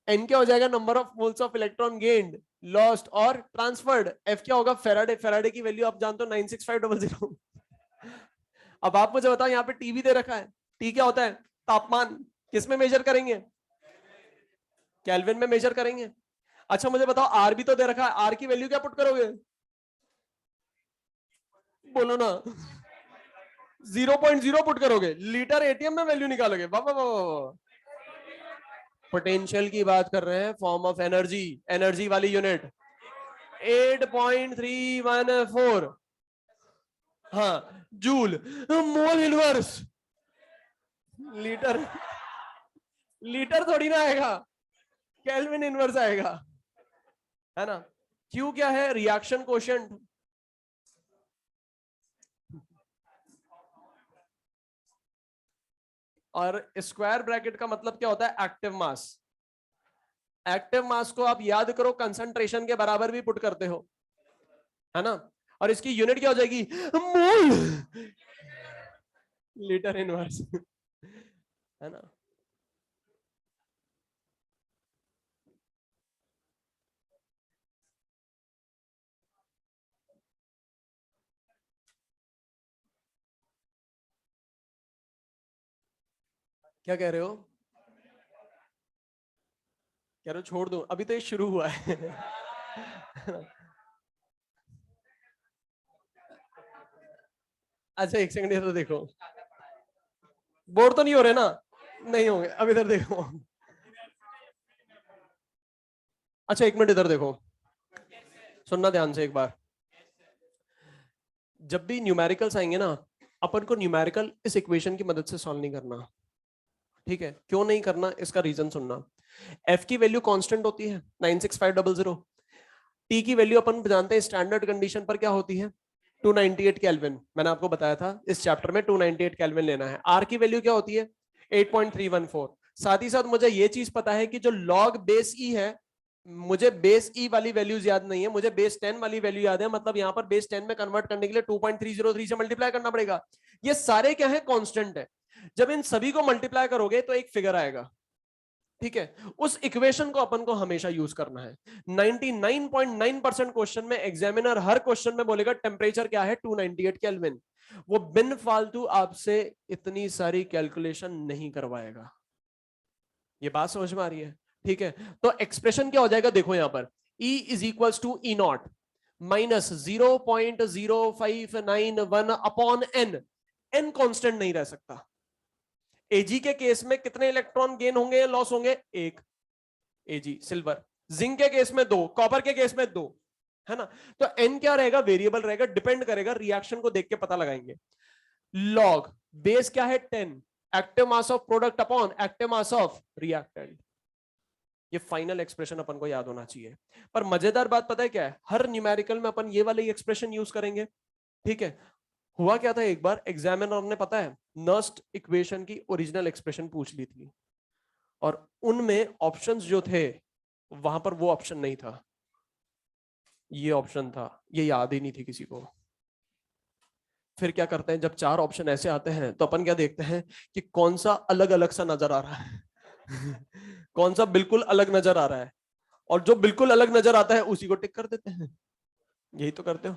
N क्या हो जाएगा? Number of moles of electron gained, lost और ट्रांसफर्ड। F क्या होगा? फेराडे, फेराडे की वैल्यू आप जानते हो 96500। अब आप मुझे बताओ, यहाँ पे T भी दे रखा है, T क्या होता है? तापमान। किस में मेजर करेंगे? केल्विन में मेजर करेंगे। अच्छा मुझे बताओ, R भी तो दे रखा है, R की वैल्यू क्या पुट करोगे? बोलो ना। 0.0 पुट करोगे, लीटर ATM में वैल्यू निकालोगे। वाह वाह वाह। पोटेंशियल की बात कर रहे हैं, फॉर्म ऑफ एनर्जी, एनर्जी वाली यूनिट 8.314, हाँ joule. Mole inverse, litre, litre थोड़ी ना आएगा, केल्विन इनवर्स आएगा, है ना। क्यू क्या है? Reaction quotient. और स्क्वायर ब्रैकेट का मतलब क्या होता है? एक्टिव मास। एक्टिव मास को आप याद करो, कंसंट्रेशन के बराबर भी पुट करते हो, है ना। और इसकी यूनिट क्या हो जाएगी? मोल, लीटर इनवर्स, है ना। क्या कह रहे हो? कह रहे हो छोड़ दो? अभी तो ये शुरू हुआ है। अच्छा एक सेकंड, इधर देखो, बोर तो नहीं हो रहे ना? नहीं होंगे। अब इधर देखो, अच्छा एक मिनट इधर देखो, सुनना ध्यान से एक बार। जब भी न्यूमेरिकल्स आएंगे ना, अपन को न्यूमेरिकल इस इक्वेशन की मदद से सॉल्व नहीं करना। ठीक है, क्यों नहीं करना? इसका रीजन सुनना। F की वैल्यू कांस्टेंट होती है 96500, T की वैल्यू अपन जानते हैं स्टैंडर्ड कंडीशन पर क्या होती है? 298 केल्विन। मैंने आपको बताया था इस चैप्टर में 298 केल्विन लेना है। R की वैल्यू क्या होती है? 8.314। साथ ही साथ मुझे ये चीज पता है कि जो log बेस E है, मुझे बेस E वाली वैल्यूज याद नहीं है, मुझे बेस 10 वाली वैल्यू याद है, मतलब यहां पर बेस 10 में कन्वर्ट करने के लिए 2.303 से मल्टीप्लाई करना पड़ेगा। ये सारे क्या है? कांस्टेंट है। जब इन सभी को मल्टीप्लाई करोगे तो एक फिगर आएगा। ठीक है, उस इक्वेशन को अपन को हमेशा यूज करना है। 99.9% क्वेश्चन में एग्जामिनर हर क्वेश्चन में बोलेगा टेम्परेचर क्या है? 298 केल्विन। वो बिन फालतू आपसे इतनी सारी कैलकुलेशन नहीं करवाएगा। ये बात समझ में आ रही है? ठीक है, तो एक्सप्रेशन क्या हो जाएगा? देखो यहां पर E is equals to E naught minus 0.0591 upon N. N constant नहीं रह सकता। एजी के केस में कितने इलेक्ट्रॉन गेन होंगे या लॉस होंगे? एक एजी सिल्वर। जिंक के केस में 2, कॉपर के केस में 2, है ना। तो एन क्या रहेगा? वेरिएबल रहेगा, डिपेंड करेगा, रिएक्शन को देख के पता लगाएंगे। लॉग बेस क्या है? 10, active mass of product upon active mass of reactant. ये फाइनल एक्सप्रेशन अपन को याद होना चाहिए। पर मजेदार बात पता है क्या है? हर न्यूमेरिकल में अपन ये वाले एक्सप्रेशन यूज करेंगे, ठीक है। हुआ क्या था, एक बार एग्जामिनर ने पता है नर्स्ट इक्वेशन की ओरिजिनल एक्सप्रेशन पूछ ली थी, और उनमें ऑप्शंस जो थे वहां पर वो ऑप्शन नहीं था, ये ऑप्शन था। ये याद ही नहीं थी किसी को। फिर क्या करते हैं, जब 4 ऑप्शन ऐसे आते हैं तो अपन क्या देखते हैं कि कौन सा अलग अलग सा नजर आ रहा है कौन सा बिल्कुल अलग नजर आ रहा है, और जो बिल्कुल अलग नजर आता है उसी को टिक कर देते हैं। यही तो करते हो,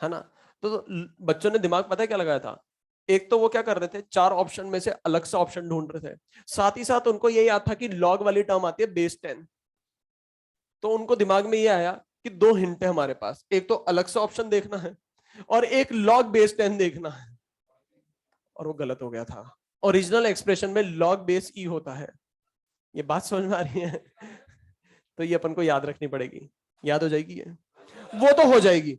है ना। तो बच्चों ने दिमाग पता है क्या लगाया था? एक तो वो क्या कर रहे थे, 4 ऑप्शन में से अलग सा ऑप्शन ढूंढ रहे थे, साथ ही साथ उनको ये याद था कि लॉग वाली टर्म आती है बेस 10। तो उनको दिमाग में ये आया कि 2 हिंट है हमारे पास, एक तो अलग सा ऑप्शन देखना है और एक लॉग बेस 10 देखना है। और वो गलत हो गया था। ओरिजिनल एक्सप्रेशन में लॉग बेस ई होता है। ये बात समझ में आ रही है? तो ये अपन को याद रखनी पड़ेगी। याद हो जाएगी ये? वो तो हो जाएगी,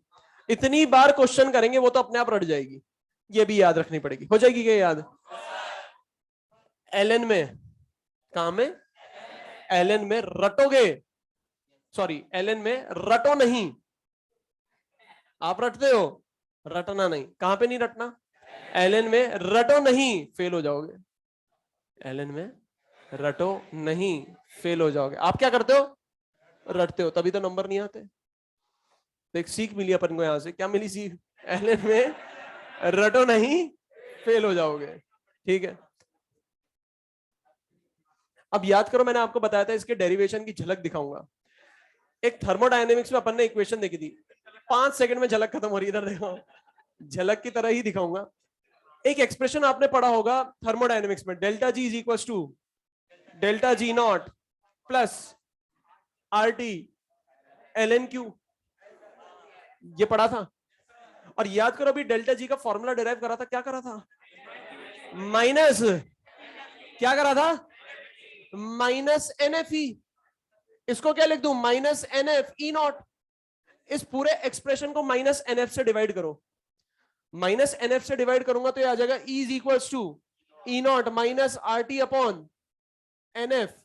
इतनी बार क्वेश्चन करेंगे वो तो अपने आप रट जाएगी। ये भी याद रखनी पड़ेगी। हो जाएगी क्या याद? एलएन में, कहां में? एलएन में रटोगे, सॉरी एलएन में रटो नहीं। आप रटते हो, रटना नहीं। कहां पे नहीं रटना? एलएन में रटो नहीं, फेल हो जाओगे। एलएन में रटो नहीं, फेल हो जाओगे। आप क्या करते हो? रटते हो, तभी तो नंबर नहीं आते। तो एक सीख मिली अपन को यहां से। क्या मिली सीख? एलएन में रटो नहीं, फेल हो जाओगे। ठीक है, अब याद करो, मैंने आपको बताया था इसके डेरिवेशन की झलक दिखाऊंगा। एक थर्मोडायनेमिक्स में अपन ने इक्वेशन देखी थी, 5 सेकंड में झलक खत्म हो रही है। इधर देखो, झलक की तरह ही दिखाऊंगा। एक एक्सप्रेशन आपने पढ़ा होगा थर्मोडायनेमिक्स में, delta G is equal to delta G naught plus R T L N Q. ये पढ़ा था। और याद करो, अभी डेल्टा जी का फॉर्मूला डिराइव करा था, क्या करा था? माइनस, क्या करा था? Minus N F E. इसको क्या लिख दूं? Minus N F E naught. इस पूरे एक्सप्रेशन को माइनस एन एफ से डिवाइड करो। माइनस एन एफ से डिवाइड करूंगा तो ये आ जाएगा E is equal to E naught minus R T upon N F.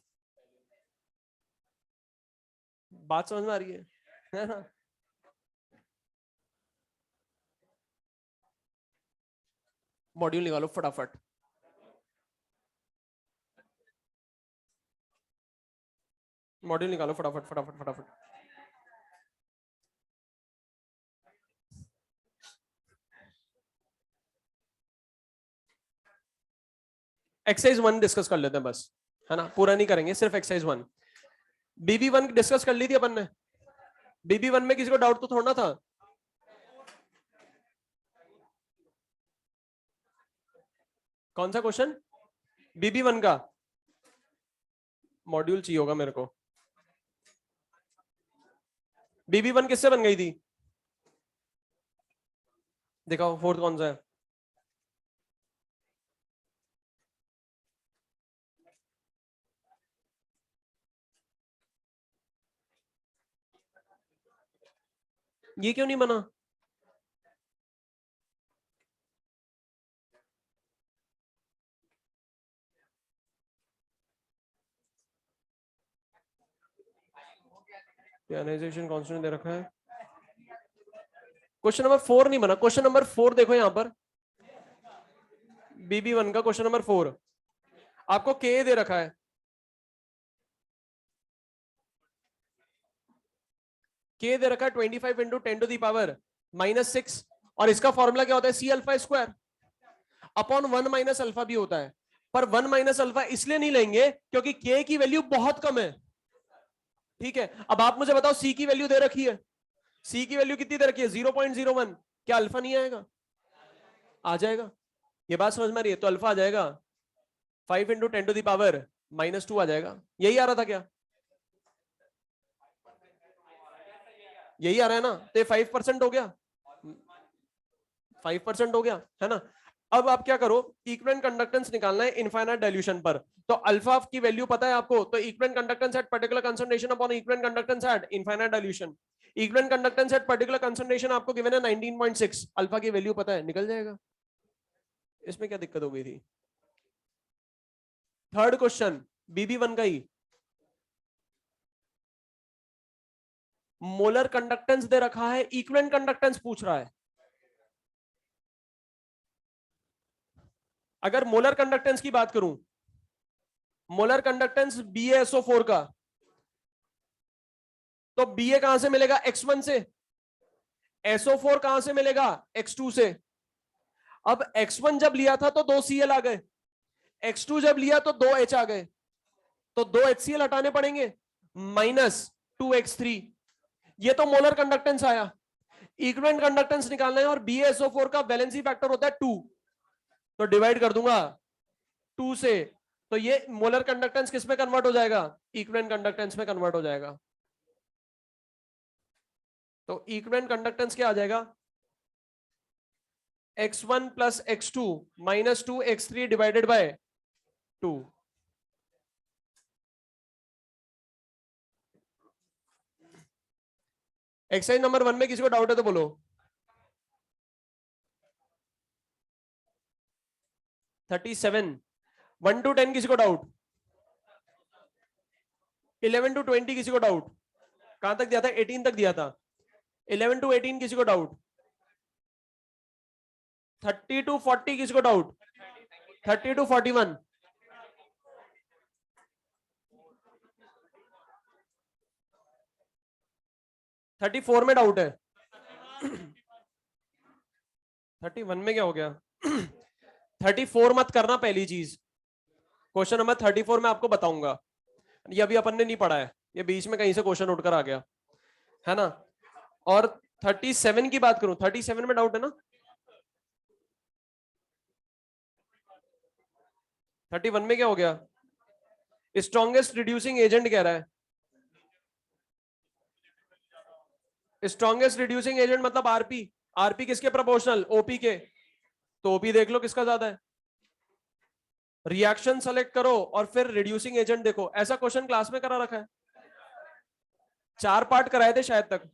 बात समझ में आ रही है ना? मॉड्यूल निकालो फटाफट। मॉड्यूल निकालो फटाफट फटाफट फटाफट। एक्सरसाइज 1 डिस्कस कर लेते हैं बस, है ना, पूरा नहीं करेंगे, सिर्फ एक्सरसाइज 1। बीबी 1 डिस्कस कर ली थी अपन ने। बीबी 1 में किसी को डाउट तो थोड़ा था? कौन सा क्वेश्चन? बीबी 1 का मॉड्यूल चाहिए होगा मेरे को। बीबी 1 किससे बन गई थी? दिखाओ फोर्थ कौन सा है? ये क्यों नहीं बना? आयनाइजेशन कांस्टेंट दे रखा है। क्वेश्चन नंबर 4 नहीं बना। क्वेश्चन नंबर 4 देखो यहां पर, बीबी 1 का क्वेश्चन नंबर 4 आपको के दे रखा है। के दे रखा है 25 इंटू 10 टू दी पावर -6, और इसका फॉर्मूला क्या होता है? C alpha square upon 1 minus alpha भी होता है। पर 1 माइनस अल्फा इसलिए नहीं लेंगे क्योंकि के की वैल्यू बहुत कम है। ठीक है, अब आप मुझे बताओ, सी की वैल्यू दे रखी है, सी की वैल्यू कितनी दे रखी है? 0.01। क्या अल्फा नहीं आएगा? आ जाएगा। ये बात समझ में आ रही है? तो अल्फा आ जाएगा 5 इंटू 10 टू दी पावर -2 आ जाएगा। यही आ रहा था क्या? यही आ रहा है ना, तो 5% हो गया, 5% हो गया, है ना। अब आप क्या करो, इक्विवेलेंट कंडक्टेंस निकालना है इनफाइनाइट डाइल्यूशन पर। तो अल्फा की वैल्यू पता है आपको, तो equivalent conductance at particular concentration upon equivalent conductance eight infinite dilution. Equivalent conductance at particular concentration आपको गिवन है 19.6, अल्फा की वैल्यू पता है, निकल जाएगा। इसमें क्या दिक्कत हो गई थी। थर्ड क्वेश्चन BB1 का ही, मोलर कंडक्टेंस दे रखा है, इक्विवेलेंट कंडक्टेंस पूछ रहा है। अगर मोलर कंडक्टेंस की बात करूं, मोलर कंडक्टेंस BaSO4 का, तो Ba कहां से मिलेगा, X1 से। SO4 कहां से मिलेगा, X2 से। अब X1 जब लिया था तो 2 Cl आ गए, X2 जब लिया तो 2 H आ गए, तो 2 HCl हटाने पड़ेंगे, -2X3। ये तो मोलर कंडक्टेंस आया। इक्विवेलेंट कंडक्टेंस निकालना है और BaSO4 का वैलेंसी फैक्टर होता है 2, तो डिवाइड कर दूंगा 2 से, तो ये मोलर कंडक्टेंस किस में कन्वर्ट हो जाएगा, इक्विवेलेंट कंडक्टेंस में कन्वर्ट हो जाएगा। तो इक्विवेलेंट कंडक्टेंस क्या आ जाएगा, X1 plus X2 -2X3 divided by 2। Exercise number 1 में किसी को डाउट है तो बोलो। 37, 1 to 10 किसी को डाउट, 11 to 20 किसी को डाउट, कहां तक दिया था, 18 तक दिया था, 11 to 18 किसी को डाउट, 30 to 40 किसी को डाउट, 30 to 41, 34 में डाउट है, 31 में क्या हो गया, 34 मत करना पहली चीज। क्वेश्चन नंबर 34 में आपको बताऊंगा, ये अभी अपन ने नहीं पढ़ा है, ये बीच में कहीं से क्वेश्चन उठकर आ गया, है ना। और 37 की बात करूं, 37 में डाउट है ना, 31 में क्या हो गया, स्ट्रॉन्गेस्ट रिड्यूसिंग एजेंट कह रहा है। स्ट्रॉन्गेस्ट रिड्यूसिंग एजेंट मतलब आरपी, आरपी किसके प्रोपोर्शनल, ओपी के, तो ओपी देख लो किसका ज्यादा है। रिएक्शन सेलेक्ट करो और फिर रिड्यूसिंग एजेंट देखो, ऐसा क्वेश्चन क्लास में करा रखा है, 4 पार्ट कराए थे शायद तक।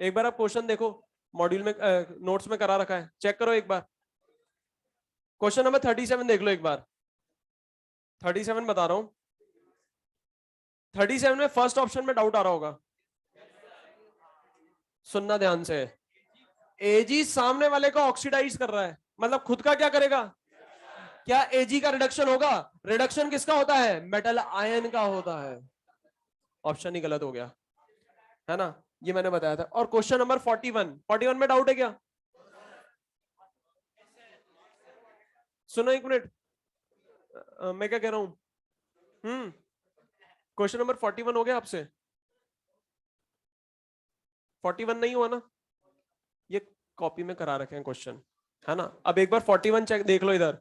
एक बार आप क्वेश्चन देखो, मॉड्यूल में नोट्स में करा रखा है, चेक करो एक बार। क्वेश्चन नंबर 37 देख लो एक बार, 37 बता रहा हूं, 37 में फर्स्ट ऑप्शन में डाउट आ रहा होगा, सुनना ध्यान से। एजी सामने वाले को ऑक्सीडाइज कर रहा है, मतलब खुद का क्या करेगा, क्या एजी का रिडक्शन होगा, रिडक्शन किसका होता है, मेटल आयन का होता है, ऑप्शन ही गलत हो गया, है ना, ये मैंने बताया था। और क्वेश्चन नंबर 41 में डाउट है क्या, सुनो एक मिनट, मैं क्या कह रहा हूं, क्वेश्चन नंबर 41 हो गया आपसे, 41 नहीं हुआ ना, ये कॉपी में करा रखे हैं क्वेश्चन, है ना। अब एक बार 41 चेक देख लो, इधर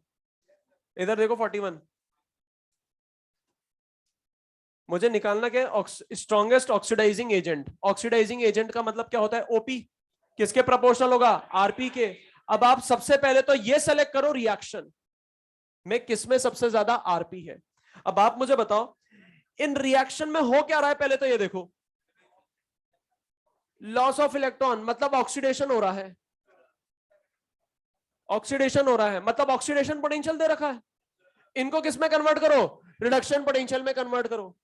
इधर देखो 41, मुझे निकालना क्या है, strongest oxidising agent. Oxidising agent का मतलब क्या होता है, ओपी, किसके प्रोपोर्शनल होगा, आरपी के। अब आप सबसे पहले तो ये सेलेक्ट करो रिएक्शन में किसमें सबसे ज्यादा आरपी है। अब आप मुझे बताओ इन रिएक्शन में हो क्या रहा है, पहले तो ये देखो, लॉस ऑफ इलेक्ट्रॉन मतलब ऑक्सीडेशन हो रहा है, ऑक्सीडेशन हो रहा है मतलब ऑक्सीडेशन पोटेंशियल दे रखा है, इनको किसमें कन्वर्ट करो, रिडक्शन पोटेंशियल में कन्वर्ट करो।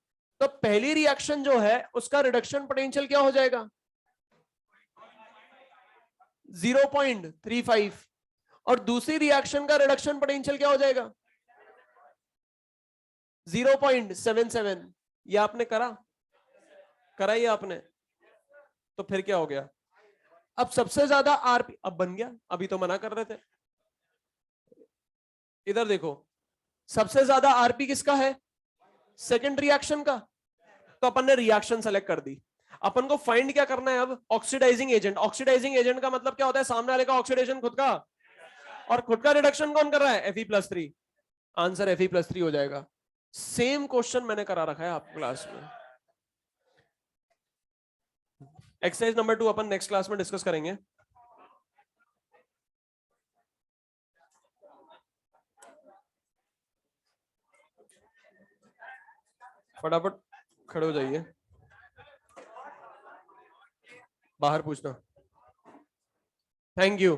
तो पहली रिएक्शन जो है उसका रिडक्शन पोटेंशियल क्या हो जाएगा, 0.35, और दूसरी रिएक्शन का रिडक्शन पोटेंशियल क्या हो जाएगा, 0.77। ये आपने करा ये आपने, तो फिर क्या हो गया, अब सबसे ज्यादा आरपी अब बन गया, अभी तो मना कर रहे थे। इधर देखो, सबसे ज्यादा आरपी किसका है, सेकंड रिएक्शन का, तो अपन ने रिएक्शन सेलेक्ट कर दी। अपन को फाइंड क्या करना है अब, ऑक्सीडाइजिंग एजेंट। ऑक्सीडाइजिंग एजेंट का मतलब क्या होता है, सामने वाले का ऑक्सीडेशन खुद का, और खुद का रिडक्शन कौन कर रहा है, Fe+3, आंसर Fe+3 हो जाएगा। सेम क्वेश्चन मैंने करा रखा है आपको क्लास में, एक्सरसाइज नंबर 2 अपन नेक्स्ट क्लास में डिस्कस करेंगे। फटाफट खड़े हो जाइए, बाहर पूछना। Thank you.